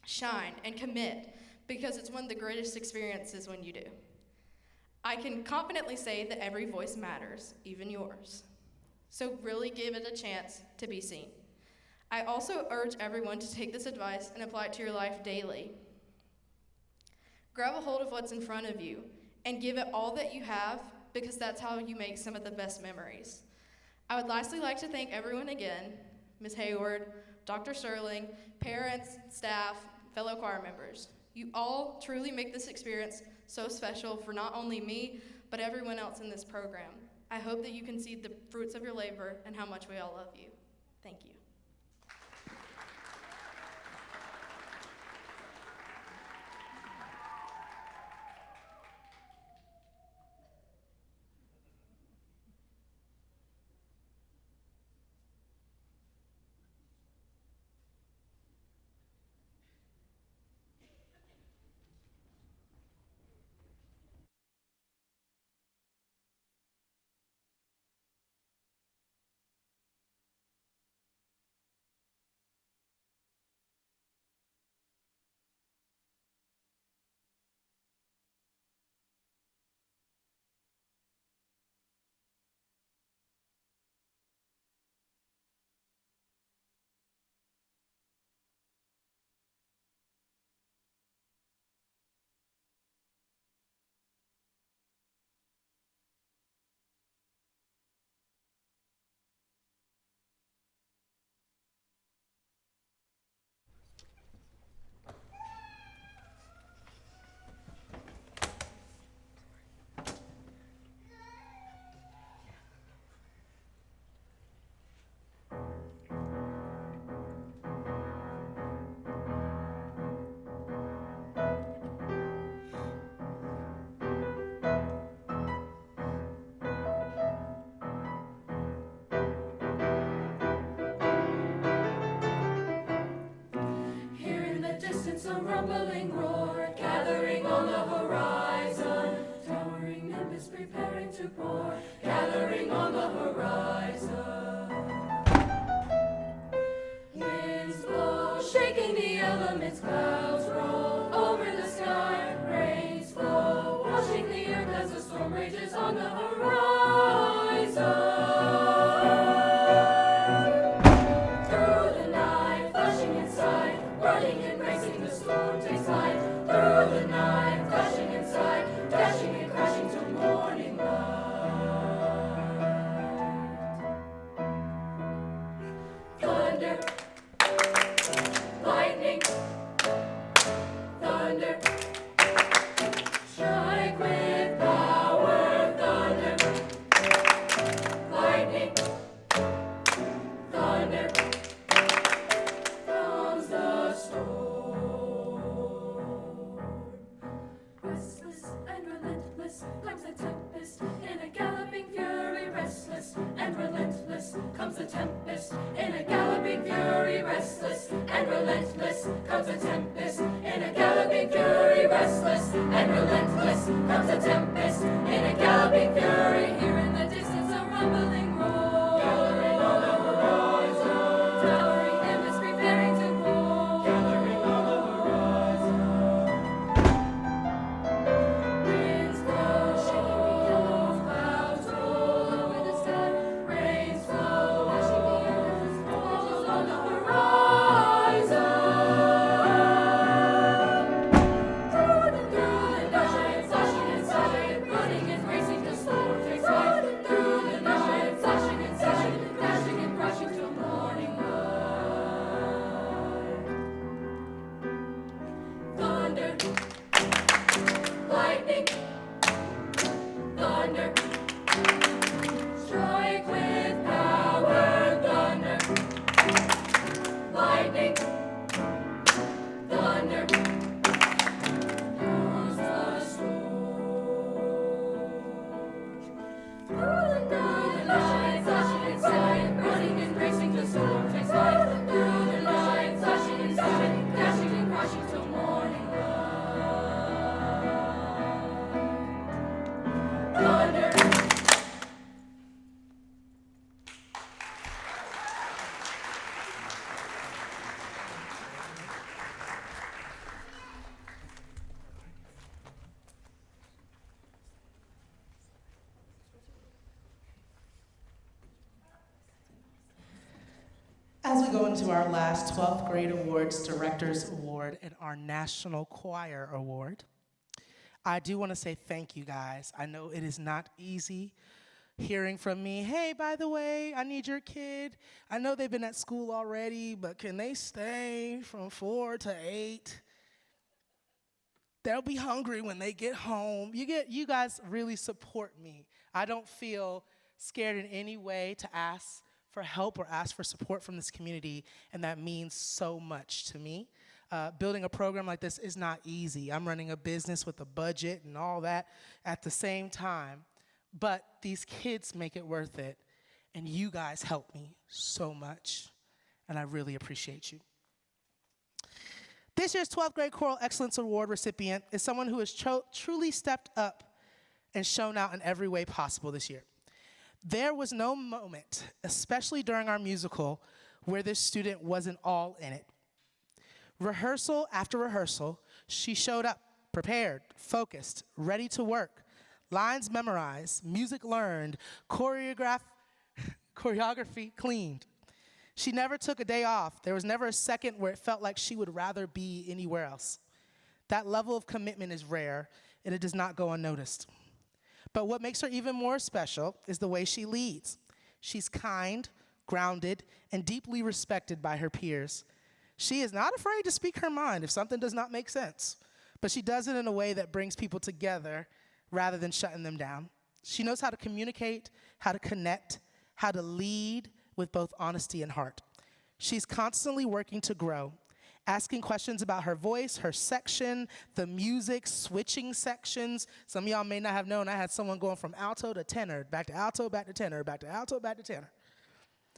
shine and commit, because it's one of the greatest experiences when you do. I can confidently say that every voice matters, even yours. So really give it a chance to be seen. I also urge everyone to take this advice and apply it to your life daily. Grab a hold of what's in front of you and give it all that you have, because that's how you make some of the best memories. I would lastly like to thank everyone again, Ms. Hayward, Dr. Sterling, parents, staff, fellow choir members. You all truly make this experience so special for not only me, but everyone else in this program. I hope that you can see the fruits of your labor and how much we all love you. Thank you. Here in the distance a rumbling roar, gathering on the horizon. Towering nimbus preparing to pour, gathering on the horizon. Winds blow, shaking the elements, clouds roll over the sky. Rains flow, washing the earth as the storm rages on the horizon. Running and racing, the storm takes flight. Through the night, flashing inside, dashing and crashing till morning light. Thunder, lightning, thunder, strike with power. Thunder, lightning, thunder. Restless and relentless comes the tempest in a galloping fury. Restless and relentless comes the tempest in a galloping fury. Restless and relentless comes the tempest in a galloping fury. Restless and relentless comes the tempest in a galloping fury. Here in the distance a rumbling roar, gathering on the horizon. Towering nimbus preparing to pour, gathering on the horizon. Winds blow, shaking the yellow clouds roll over the sky. Rains flow, washing the earth as falls on the horizon. Through the night, flashing inside, running and racing, the storm takes flight. Through the night, flashing inside, dashing and crashing till morning light. Thunder, lightning, thunder, strike with power. Thunder, lightning, thunder, comes the storm. Through the night, flashing inside, running and racing, the storm takes flight. Through the night, flashing inside, dashing and crashing till morning light. Thunder. As we go into our last 12th grade awards, Director's Award and our National Choir Award, I do want to say thank you guys. I know it is not easy hearing from me, hey, by the way, I need your kid. I know they've been at school already, but can they stay from 4 to 8? They'll be hungry when they get home. You guys really support me. I don't feel scared in any way to ask for help or ask for support from this community, and that means so much to me. Building a program like this is not easy. I'm running a business with a budget and all that at the same time, but these kids make it worth it, and you guys help me so much, and I really appreciate you. This year's 12th grade Choral Excellence Award recipient is someone who has truly stepped up and shown out in every way possible this year. There was no moment, especially during our musical, where this student wasn't all in it. Rehearsal after rehearsal, she showed up, prepared, focused, ready to work, lines memorized, music learned, choreography cleaned. She never took a day off. There was never a second where it felt like she would rather be anywhere else. That level of commitment is rare, and it does not go unnoticed. But what makes her even more special is the way she leads. She's kind, grounded, and deeply respected by her peers. She is not afraid to speak her mind if something does not make sense, but she does it in a way that brings people together rather than shutting them down. She knows how to communicate, how to connect, how to lead with both honesty and heart. She's constantly working to grow, asking questions about her voice, her section, the music, switching sections. Some of y'all may not have known I had someone going from alto to tenor, back to alto, back to tenor, back to alto, back to tenor.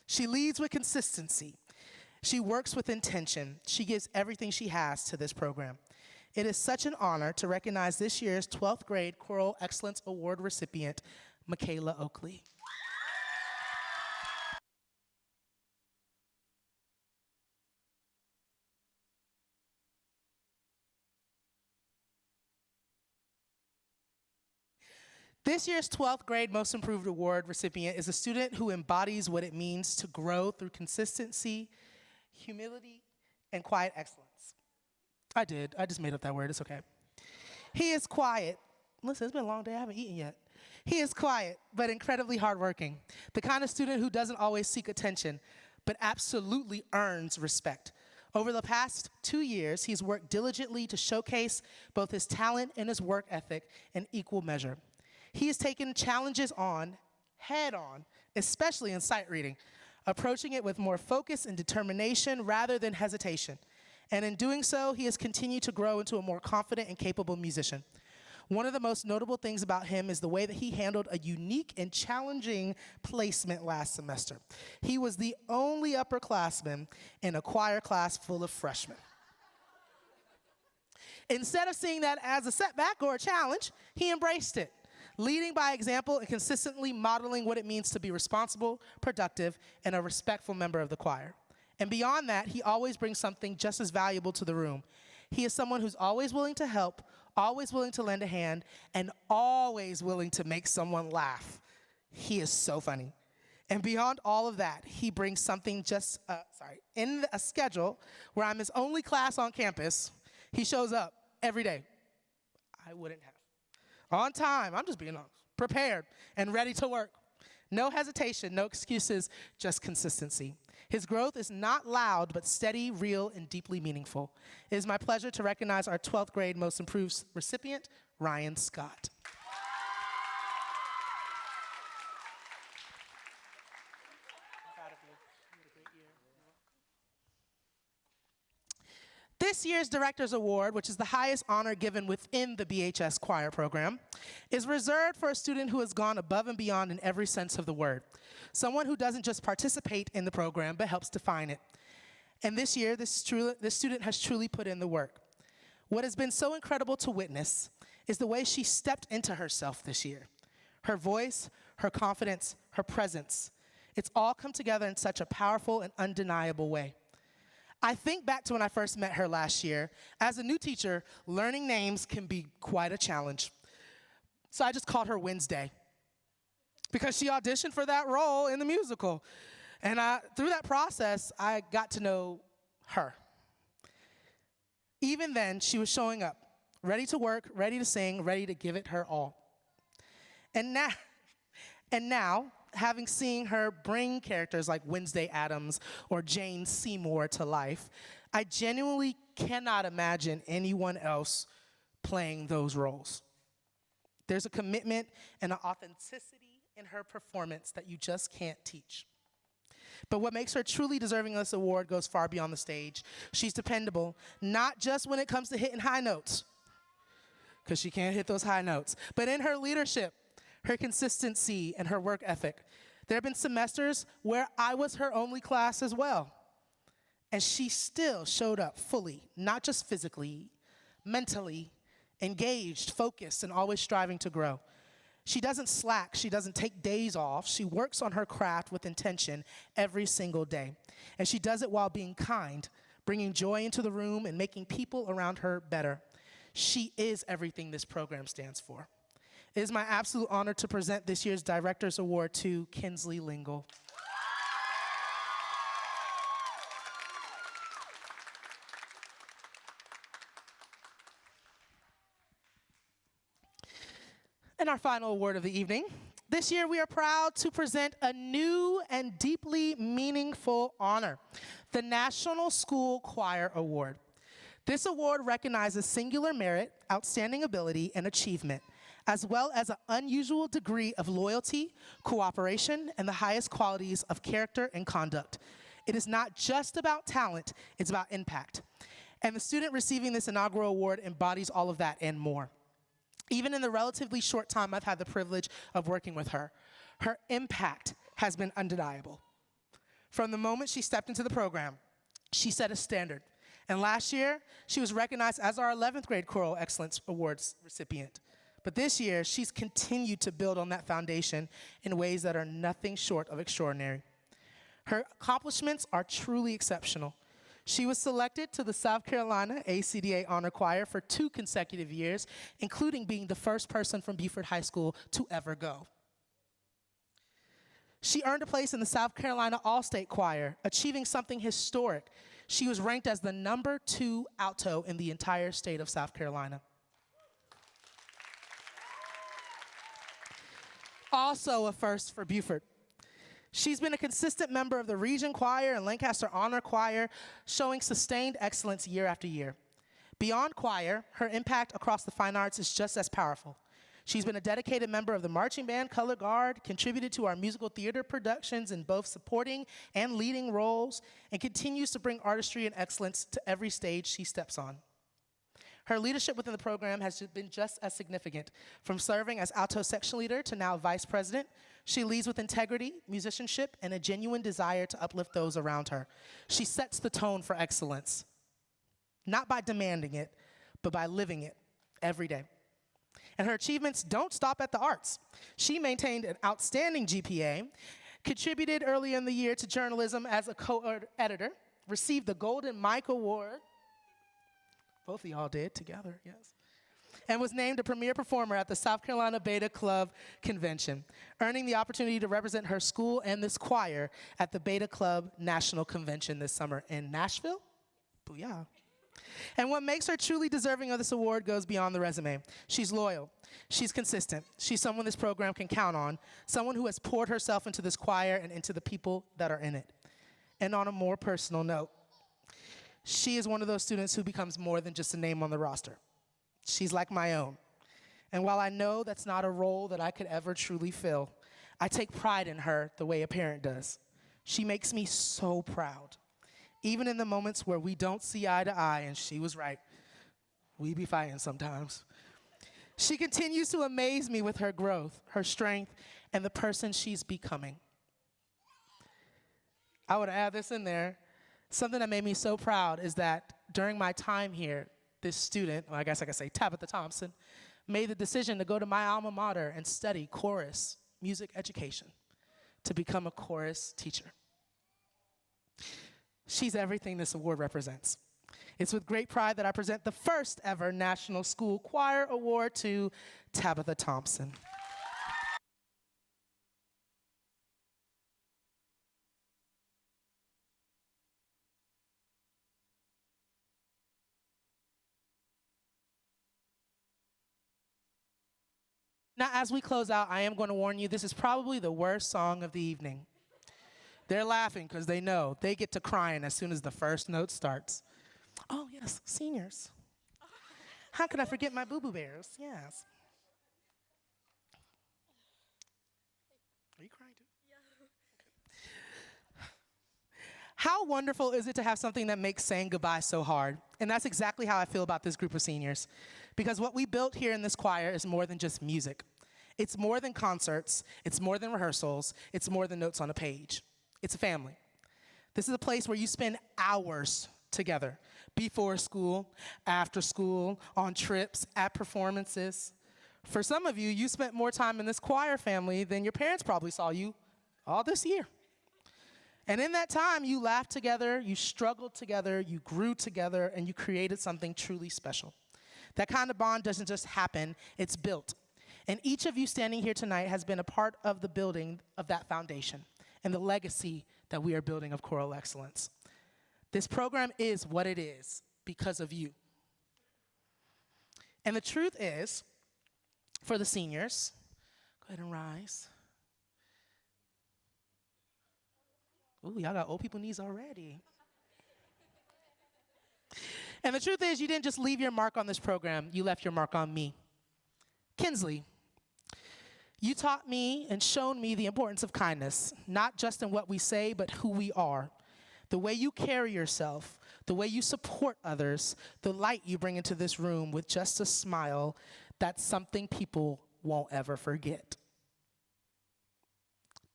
She leads with consistency. She works with intention. She gives everything she has to this program. It is such an honor to recognize this year's 12th grade Choral Excellence Award recipient, Michaela Oakley. This year's 12th grade Most Improved Award recipient is a student who embodies what it means to grow through consistency, humility, and quiet excellence. I just made up that word, it's okay. He is quiet. Listen, it's been a long day, I haven't eaten yet. He is quiet, but incredibly hardworking. The kind of student who doesn't always seek attention, but absolutely earns respect. Over the past 2 years, he's worked diligently to showcase both his talent and his work ethic in equal measure. He has taken challenges on, head on, especially in sight reading, approaching it with more focus and determination rather than hesitation. And in doing so, he has continued to grow into a more confident and capable musician. One of the most notable things about him is the way that he handled a unique and challenging placement last semester. He was the only upperclassman in a choir class full of freshmen. Instead of seeing that as a setback or a challenge, he embraced it, leading by example and consistently modeling what it means to be responsible, productive, and a respectful member of the choir. And beyond that, he always brings something just as valuable to the room. He is someone who's always willing to help, always willing to lend a hand, and always willing to make someone laugh. He is so funny. And beyond all of that, he brings something in a schedule where I'm his only class on campus, he shows up every day. I wouldn't have. On time, I'm just being honest, prepared and ready to work. No hesitation, no excuses, just consistency. His growth is not loud, but steady, real, and deeply meaningful. It is my pleasure to recognize our 12th grade Most Improved recipient, Ryan Scott. This year's Director's Award, which is the highest honor given within the BHS choir program, is reserved for a student who has gone above and beyond in every sense of the word. Someone who doesn't just participate in the program, but helps define it. And this year, this student has truly put in the work. What has been so incredible to witness is the way she stepped into herself this year. Her voice, her confidence, her presence. It's all come together in such a powerful and undeniable way. I think back to when I first met her last year. As a new teacher, learning names can be quite a challenge. So I just called her Wednesday because she auditioned for that role in the musical. And through that process, I got to know her. Even then, she was showing up, ready to work, ready to sing, ready to give it her all. And And now, having seen her bring characters like Wednesday Addams or Jane Seymour to life, I genuinely cannot imagine anyone else playing those roles. There's a commitment and an authenticity in her performance that you just can't teach. But what makes her truly deserving of this award goes far beyond the stage. She's dependable, not just when it comes to hitting high notes, because she can't hit those high notes, but in her leadership, her consistency, and her work ethic. There have been semesters where I was her only class as well, and she still showed up fully, not just physically, mentally, engaged, focused, and always striving to grow. She doesn't slack. She doesn't take days off. She works on her craft with intention every single day. And she does it while being kind, bringing joy into the room and making people around her better. She is everything this program stands for. It is my absolute honor to present this year's Director's Award to Kinsley Lingle. And our final award of the evening. This year we are proud to present a new and deeply meaningful honor, the National School Choir Award. This award recognizes singular merit, outstanding ability, and achievement, as well as an unusual degree of loyalty, cooperation, and the highest qualities of character and conduct. It is not just about talent, it's about impact. And the student receiving this inaugural award embodies all of that and more. Even in the relatively short time I've had the privilege of working with her, her impact has been undeniable. From the moment she stepped into the program, she set a standard. And last year, she was recognized as our 11th grade Choral Excellence Awards recipient. But this year, she's continued to build on that foundation in ways that are nothing short of extraordinary. Her accomplishments are truly exceptional. She was selected to the South Carolina ACDA Honor Choir for 2 consecutive years, including being the first person from Buford High School to ever go. She earned a place in the South Carolina All-State Choir, achieving something historic. She was ranked as the number 2 alto in the entire state of South Carolina. Also a first for Buford. She's been a consistent member of the Region Choir and Lancaster Honor Choir, showing sustained excellence year after year. Beyond choir, her impact across the fine arts is just as powerful. She's been a dedicated member of the marching band, color guard, contributed to our musical theater productions in both supporting and leading roles, and continues to bring artistry and excellence to every stage she steps on. Her leadership within the program has been just as significant. From serving as alto section leader to now vice president, she leads with integrity, musicianship, and a genuine desire to uplift those around her. She sets the tone for excellence, not by demanding it, but by living it every day. And her achievements don't stop at the arts. She maintained an outstanding GPA, contributed early in the year to journalism as a co-editor, received the Golden Mike Award. Both of y'all did together, yes. And was named a premier performer at the South Carolina Beta Club Convention, earning the opportunity to represent her school and this choir at the Beta Club National Convention this summer in Nashville. Booyah. And what makes her truly deserving of this award goes beyond the resume. She's loyal. She's consistent. She's someone this program can count on, someone who has poured herself into this choir and into the people that are in it. And on a more personal note, she is one of those students who becomes more than just a name on the roster. She's like my own. And while I know that's not a role that I could ever truly fill, I take pride in her the way a parent does. She makes me so proud. Even in the moments where we don't see eye to eye, and she was right, we be fighting sometimes. She continues to amaze me with her growth, her strength, and the person she's becoming. I would add this in there. Something that made me so proud is that during my time here, this student, well, I guess I could say Tabitha Thompson, made the decision to go to my alma mater and study chorus music education to become a chorus teacher. She's everything this award represents. It's with great pride that I present the first ever National School Choir Award to Tabitha Thompson. Now, as we close out, I am going to warn you, this is probably the worst song of the evening. They're laughing because they know they get to crying as soon as the first note starts. Oh, yes, seniors. How could I forget my boo-boo bears? Yes. Are you crying too? Yeah. How wonderful is it to have something that makes saying goodbye so hard? And that's exactly how I feel about this group of seniors. Because what we built here in this choir is more than just music. It's more than concerts. It's more than rehearsals. It's more than notes on a page. It's a family. This is a place where you spend hours together, before school, after school, on trips, at performances. For some of you, you spent more time in this choir family than your parents probably saw you all this year. And in that time, you laughed together, you struggled together, you grew together, and you created something truly special. That kind of bond doesn't just happen, it's built. And each of you standing here tonight has been a part of the building of that foundation and the legacy that we are building of choral excellence. This program is what it is because of you. And the truth is, for the seniors, go ahead and rise. Ooh, y'all got old people knees already. And the truth is, you didn't just leave your mark on this program, you left your mark on me. Kinsley, you taught me and shown me the importance of kindness, not just in what we say, but who we are. The way you carry yourself, the way you support others, the light you bring into this room with just a smile, that's something people won't ever forget.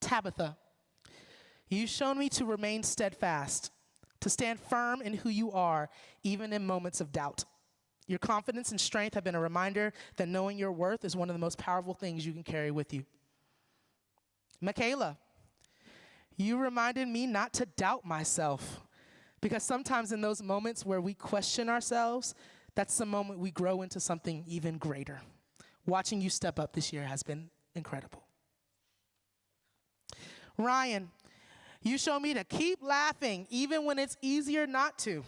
Tabitha, you've shown me to remain steadfast, to stand firm in who you are, even in moments of doubt. Your confidence and strength have been a reminder that knowing your worth is one of the most powerful things you can carry with you. Michaela, you reminded me not to doubt myself, because sometimes in those moments where we question ourselves, that's the moment we grow into something even greater. Watching you step up this year has been incredible. Ryan, you show me to keep laughing even when it's easier not to.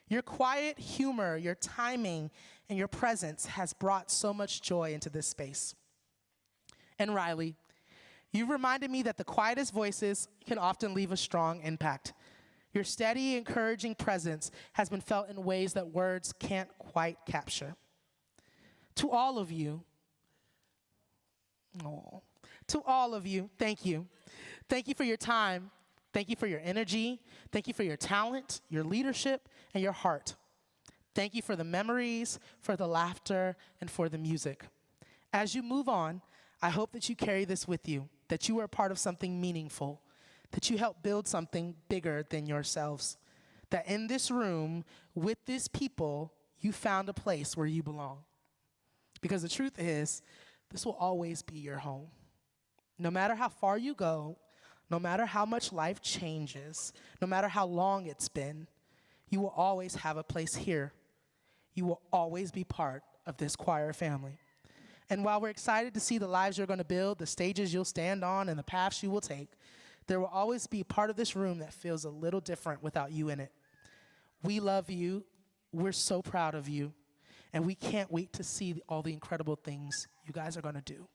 Your quiet humor, your timing, and your presence has brought so much joy into this space. And Riley, you reminded me that the quietest voices can often leave a strong impact. Your steady, encouraging presence has been felt in ways that words can't quite capture. To all of you, thank you. Thank you for your time. Thank you for your energy. Thank you for your talent, your leadership, and your heart. Thank you for the memories, for the laughter, and for the music. As you move on, I hope that you carry this with you, that you are part of something meaningful, that you help build something bigger than yourselves, that in this room, with this people, you found a place where you belong. Because the truth is, this will always be your home. No matter how far you go, no matter how much life changes, no matter how long it's been, you will always have a place here. You will always be part of this choir family. And while we're excited to see the lives you're going to build, the stages you'll stand on, and the paths you will take, there will always be part of this room that feels a little different without you in it. We love you. We're so proud of you. And we can't wait to see all the incredible things you guys are going to do.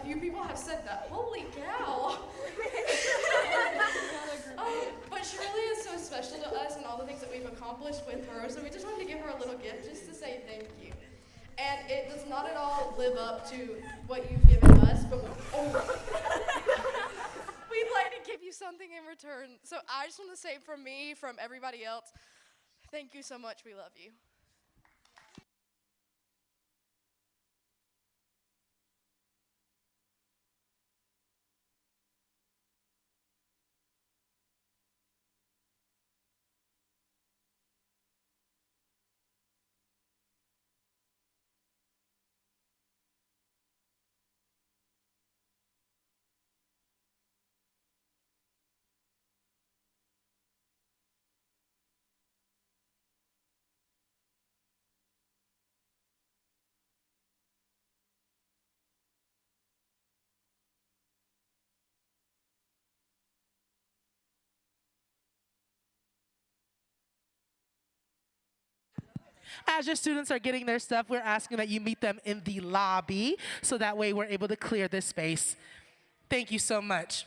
few people have said that. Holy cow! But she really is so special to us and all the things that we've accomplished with her, so we just wanted to give her a little gift just to say thank you. And it does not at all live up to what you've given us, but we'd like to give you something in return. So I just want to say from me, from everybody else, thank you so much. We love you. As your students are getting their stuff, we're asking that you meet them in the lobby so that way we're able to clear this space. Thank you so much.